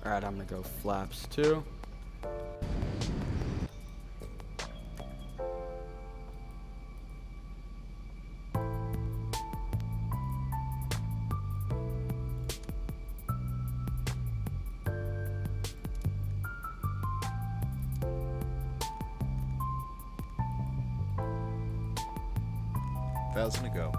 All right, I'm gonna go flaps 2. 1,000 to go.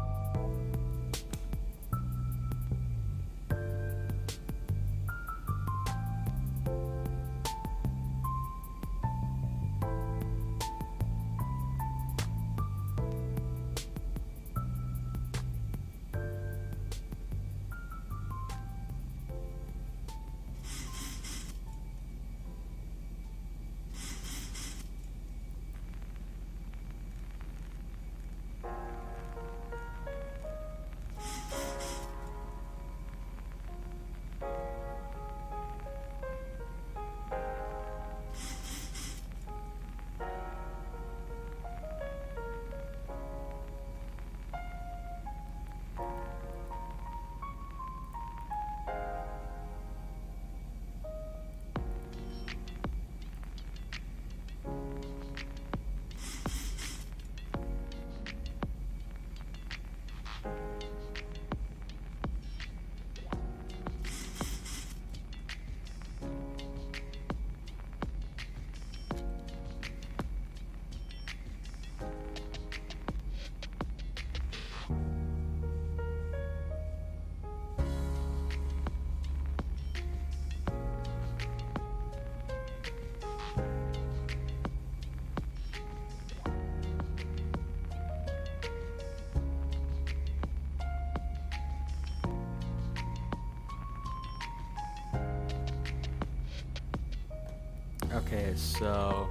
Okay, so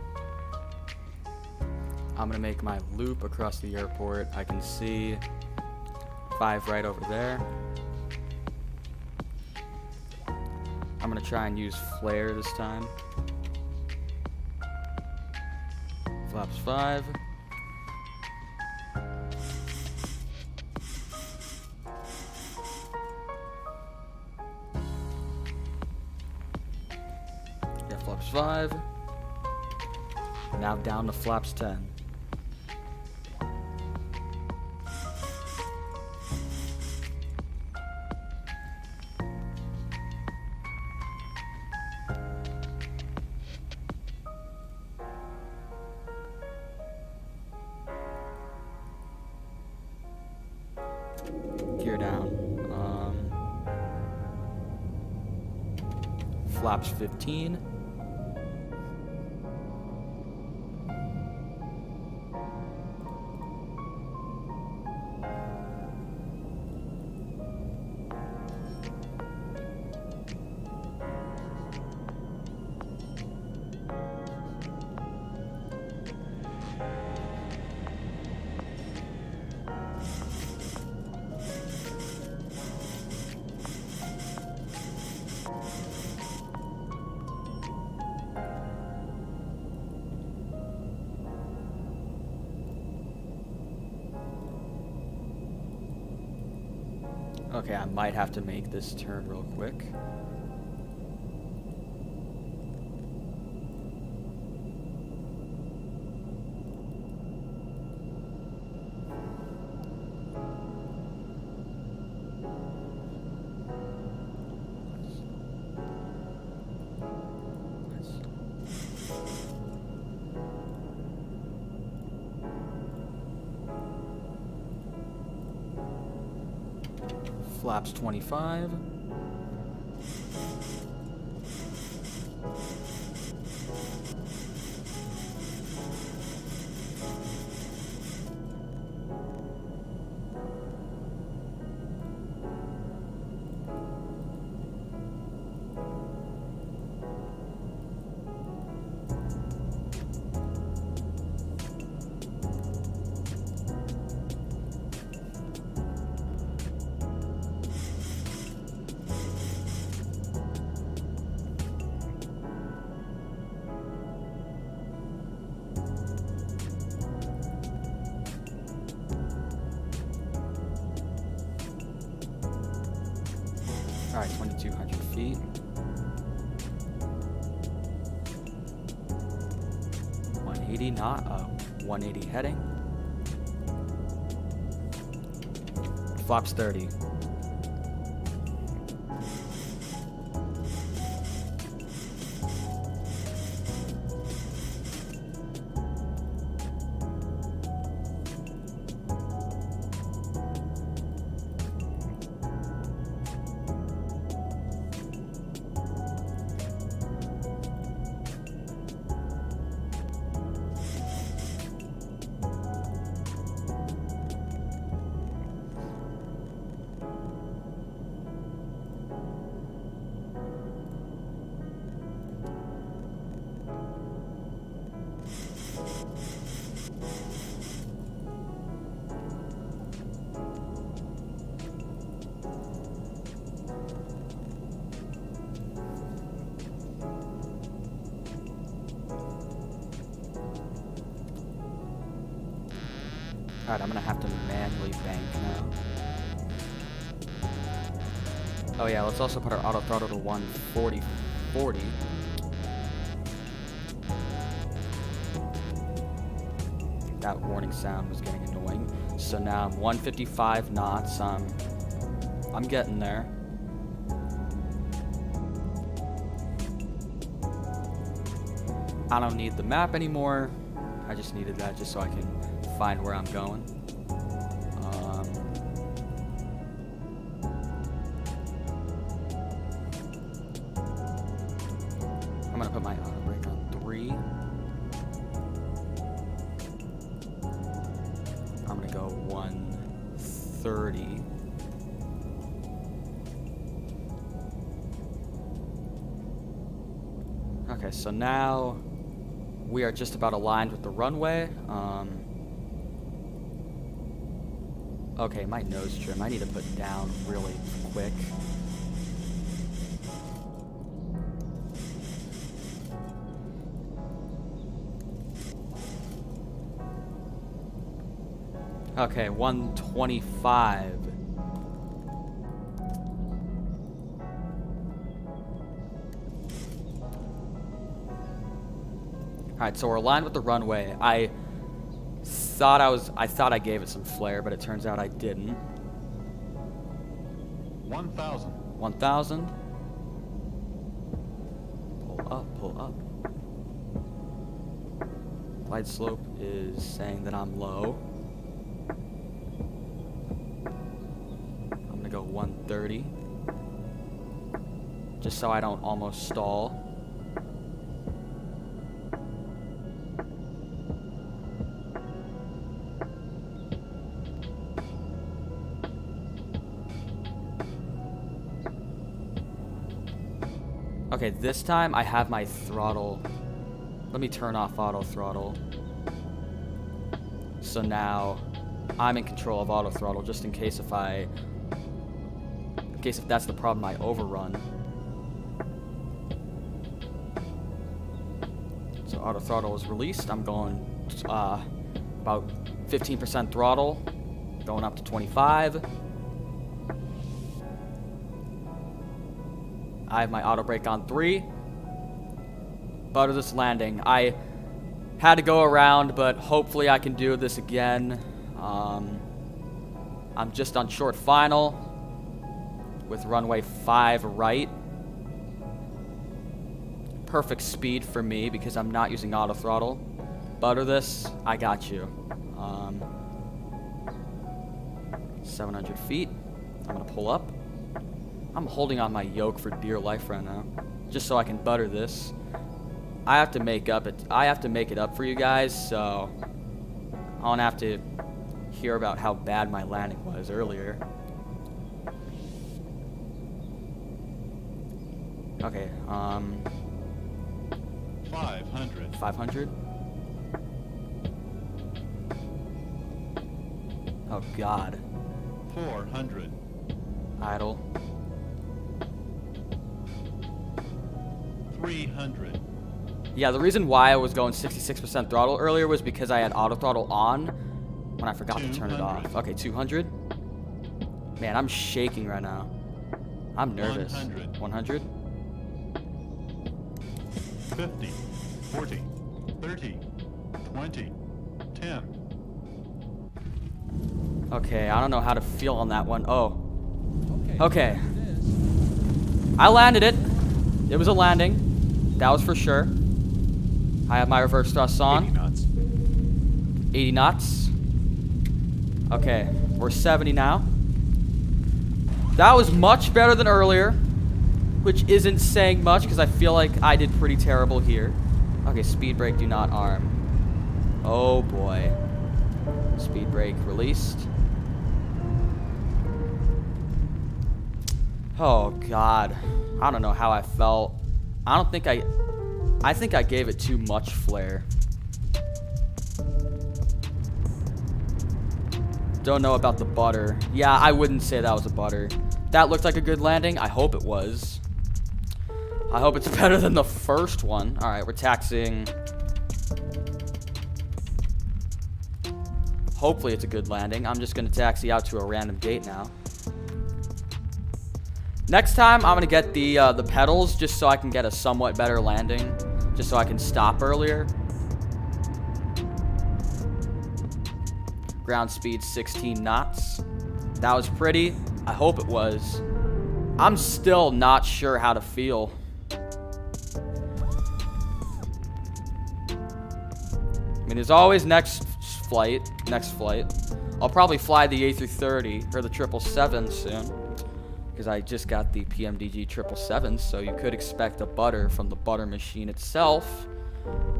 I'm gonna make my loop across the airport. I can see 5 right over there. I'm gonna try and use flare this time. Flaps 5. Yeah, flaps 5. Now down to flaps 10. Gear down. Flaps 15. Okay, I might have to make this turn real quick. Flaps 25. All right, 2,200 feet. Not 180 heading. Flaps 30. Alright, I'm gonna have to manually bank now. Oh yeah, let's also put our auto throttle to 140/40. That warning sound was getting annoying. So now I'm 155 knots. I'm getting there. I don't need the map anymore. I just needed that just so I can find where I'm going. I'm gonna put my auto brake on 3. I'm gonna go 130. Okay, so now we are just about aligned with the runway. Okay, my nose trim I need to put down really quick. Okay, 125. Alright, so we're aligned with the runway. I thought I gave it some flair, but it turns out I didn't. 1,000. 1,000. Pull up. Glide slope is saying that I'm low. I'm gonna go 130. Just so I don't almost stall. Okay, this time I have my throttle. Let me turn off auto throttle. So now I'm in control of auto throttle just in case if that's the problem I overrun. So auto throttle is released. I'm going about 15% throttle, going up to 25. I have my auto brake on 3. Butter this landing. I had to go around, but hopefully I can do this again. I'm just on short final with runway 5 right. Perfect speed for me because I'm not using auto throttle. Butter this. I got you. 700 feet. I'm gonna pull up. I'm holding on my yoke for dear life right now, just so I can butter this. I have to make it up for you guys, so I don't have to hear about how bad my landing was earlier. Okay, 500. 500. Oh God. 400. Idle. 300. Yeah, the reason why I was going 66% throttle earlier was because I had auto throttle on when I forgot to turn it off. Okay, 200. Man, I'm shaking right now. I'm nervous. 100. 50. 40. 30. 20. 10. Okay, I don't know how to feel on that one. Oh. Okay. I landed it. It was a landing. That was for sure. I have my reverse thrust on. 80 knots. 80 knots. Okay, we're 70 now. That was much better than earlier, which isn't saying much because I feel like I did pretty terrible here. Okay, speed brake, do not arm. Oh boy. Speed brake released. Oh God. I don't know how I felt. I think I gave it too much flair. Don't know about the butter. Yeah, I wouldn't say that was a butter. That looked like a good landing. I hope it was. I hope it's better than the first one. All right, we're taxiing. Hopefully it's a good landing. I'm just gonna taxi out to a random gate now. Next time, I'm gonna get the pedals just so I can get a somewhat better landing, just so I can stop earlier. Ground speed 16 knots. That was pretty. I hope it was. I'm still not sure how to feel. I mean, there's always next flight. I'll probably fly the A330 or the 777 soon, because I just got the PMDG 777, so you could expect a butter from the butter machine itself.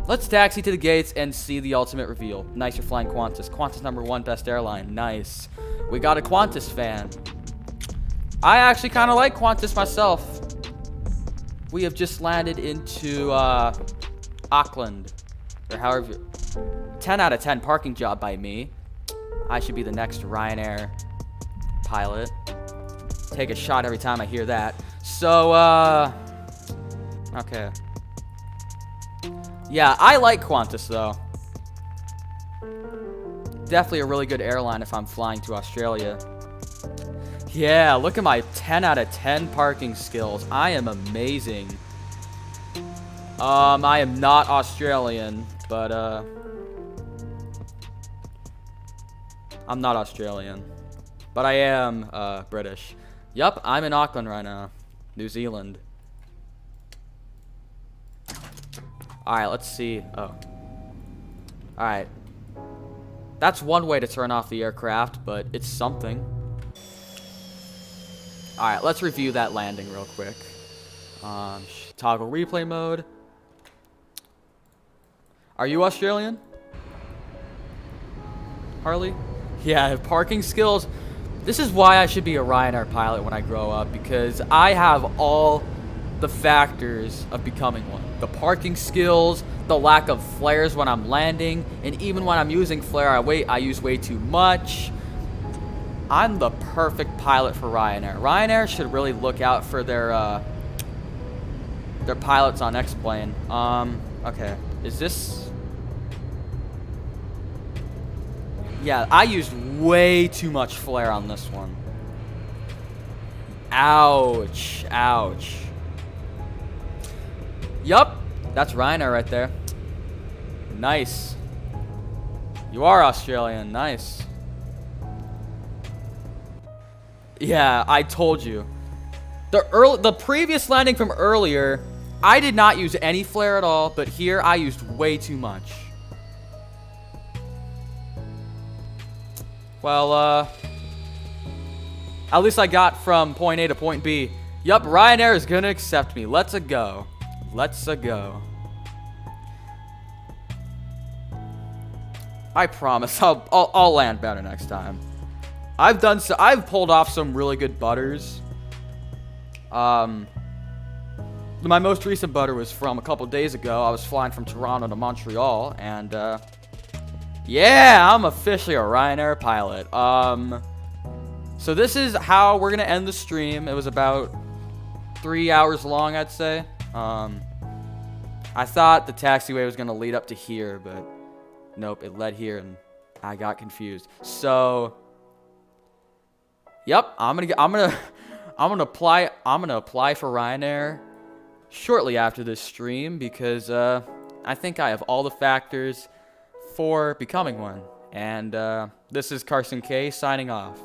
Let's taxi to the gates and see the ultimate reveal. Nice, you're flying Qantas. Qantas #1 best airline. Nice. We got a Qantas fan. I actually kind of like Qantas myself. We have just landed into Auckland, or however. 10 out of 10 parking job by me. I should be the next Ryanair pilot. Take a shot every time I hear that. So, okay. Yeah, I like Qantas, though. Definitely a really good airline if I'm flying to Australia. Yeah, look at my 10 out of 10 parking skills. I am amazing. I am not Australian, but, I'm not Australian. But I am, British. Yup, I'm in Auckland right now. New Zealand. Alright, let's see. Oh. Alright. That's one way to turn off the aircraft, but it's something. Alright, let's review that landing real quick. Toggle replay mode. Are you Australian? Harley? Yeah, parking skills. This is why I should be a Ryanair pilot when I grow up, because I have all the factors of becoming one. The parking skills, the lack of flares when I'm landing, and even when I'm using flare, I use way too much. I'm the perfect pilot for Ryanair. Ryanair should really look out for their pilots on X-Plane. Okay. Is this... Yeah, I used way too much flare on this one. Ouch. Ouch. Yup. That's Ryanair right there. Nice. You are Australian. Nice. Yeah, I told you. The previous landing from earlier, I did not use any flare at all, but here I used way too much. Well, at least I got from point A to point B. Yup, Ryanair is gonna accept me. Let's-a go. Let's-a go. I promise I'll land better next time. I've pulled off some really good butters. My most recent butter was from a couple days ago. I was flying from Toronto to Montreal, and yeah, I'm officially a Ryanair pilot. So this is how we're gonna end the stream. It was about 3 hours long, I'd say. I thought the taxiway was gonna lead up to here, but nope, it led here, and I got confused. So, yep, I'm gonna apply for Ryanair shortly after this stream, because I think I have all the factors for becoming one. And this is Carson K signing off.